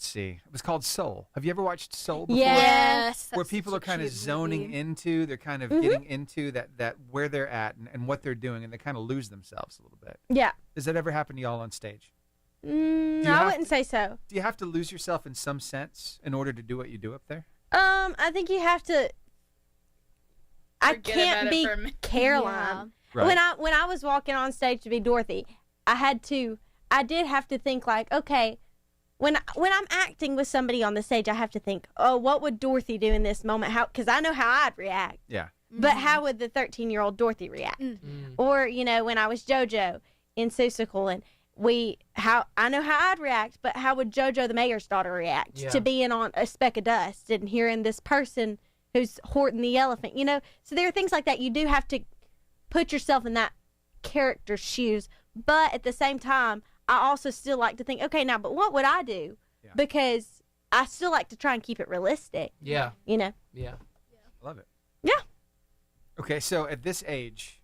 see. It was called Soul. Have you ever watched Soul before? Yes. Where that's people such are a kind of cute zoning movie. into, they're kind of getting into that where they're at and what they're doing, and they kind of lose themselves a little bit. Yeah. Does that ever happen to y'all on stage? I have wouldn't say so. Do you have to lose yourself in some sense in order to do what you do up there? I think you have to. I Forget can't about it be for a minute. Caroline. Right. When I was walking on stage to be Dorothy, I did have to think like, okay, when I'm acting with somebody on the stage, I have to think, oh, what would Dorothy do in this moment? Because I know how I'd react. Yeah. But how would the 13-year-old Dorothy react? Or when I was JoJo in Seussical, and I know how I'd react, but how would JoJo the mayor's daughter react to being on a speck of dust and hearing this person who's hoarding the elephant? So there are things like that. You do have to put yourself in that character's shoes, but at the same time, I also still like to think, okay, now, but what would I do? Yeah. Because I still like to try and keep it realistic. Yeah. Yeah. I love it. Yeah. Okay, so at this age,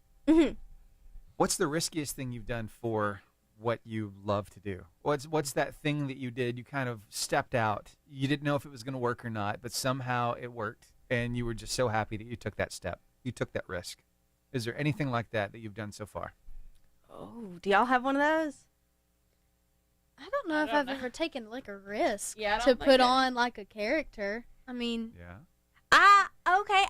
what's the riskiest thing you've done for what you love to do? What's that thing that you did? You kind of stepped out. You didn't know if it was going to work or not, but somehow it worked, and you were just so happy that you took that step. You took that risk. Is there anything like that you've done so far? Oh, do y'all have one of those? I don't know if I've ever taken like a risk Yeah, I don't to think put it- on like a character. I mean, Yeah.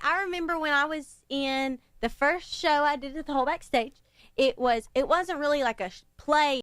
I remember when I was in the first show I did at the whole backstage, it wasn't really like a play.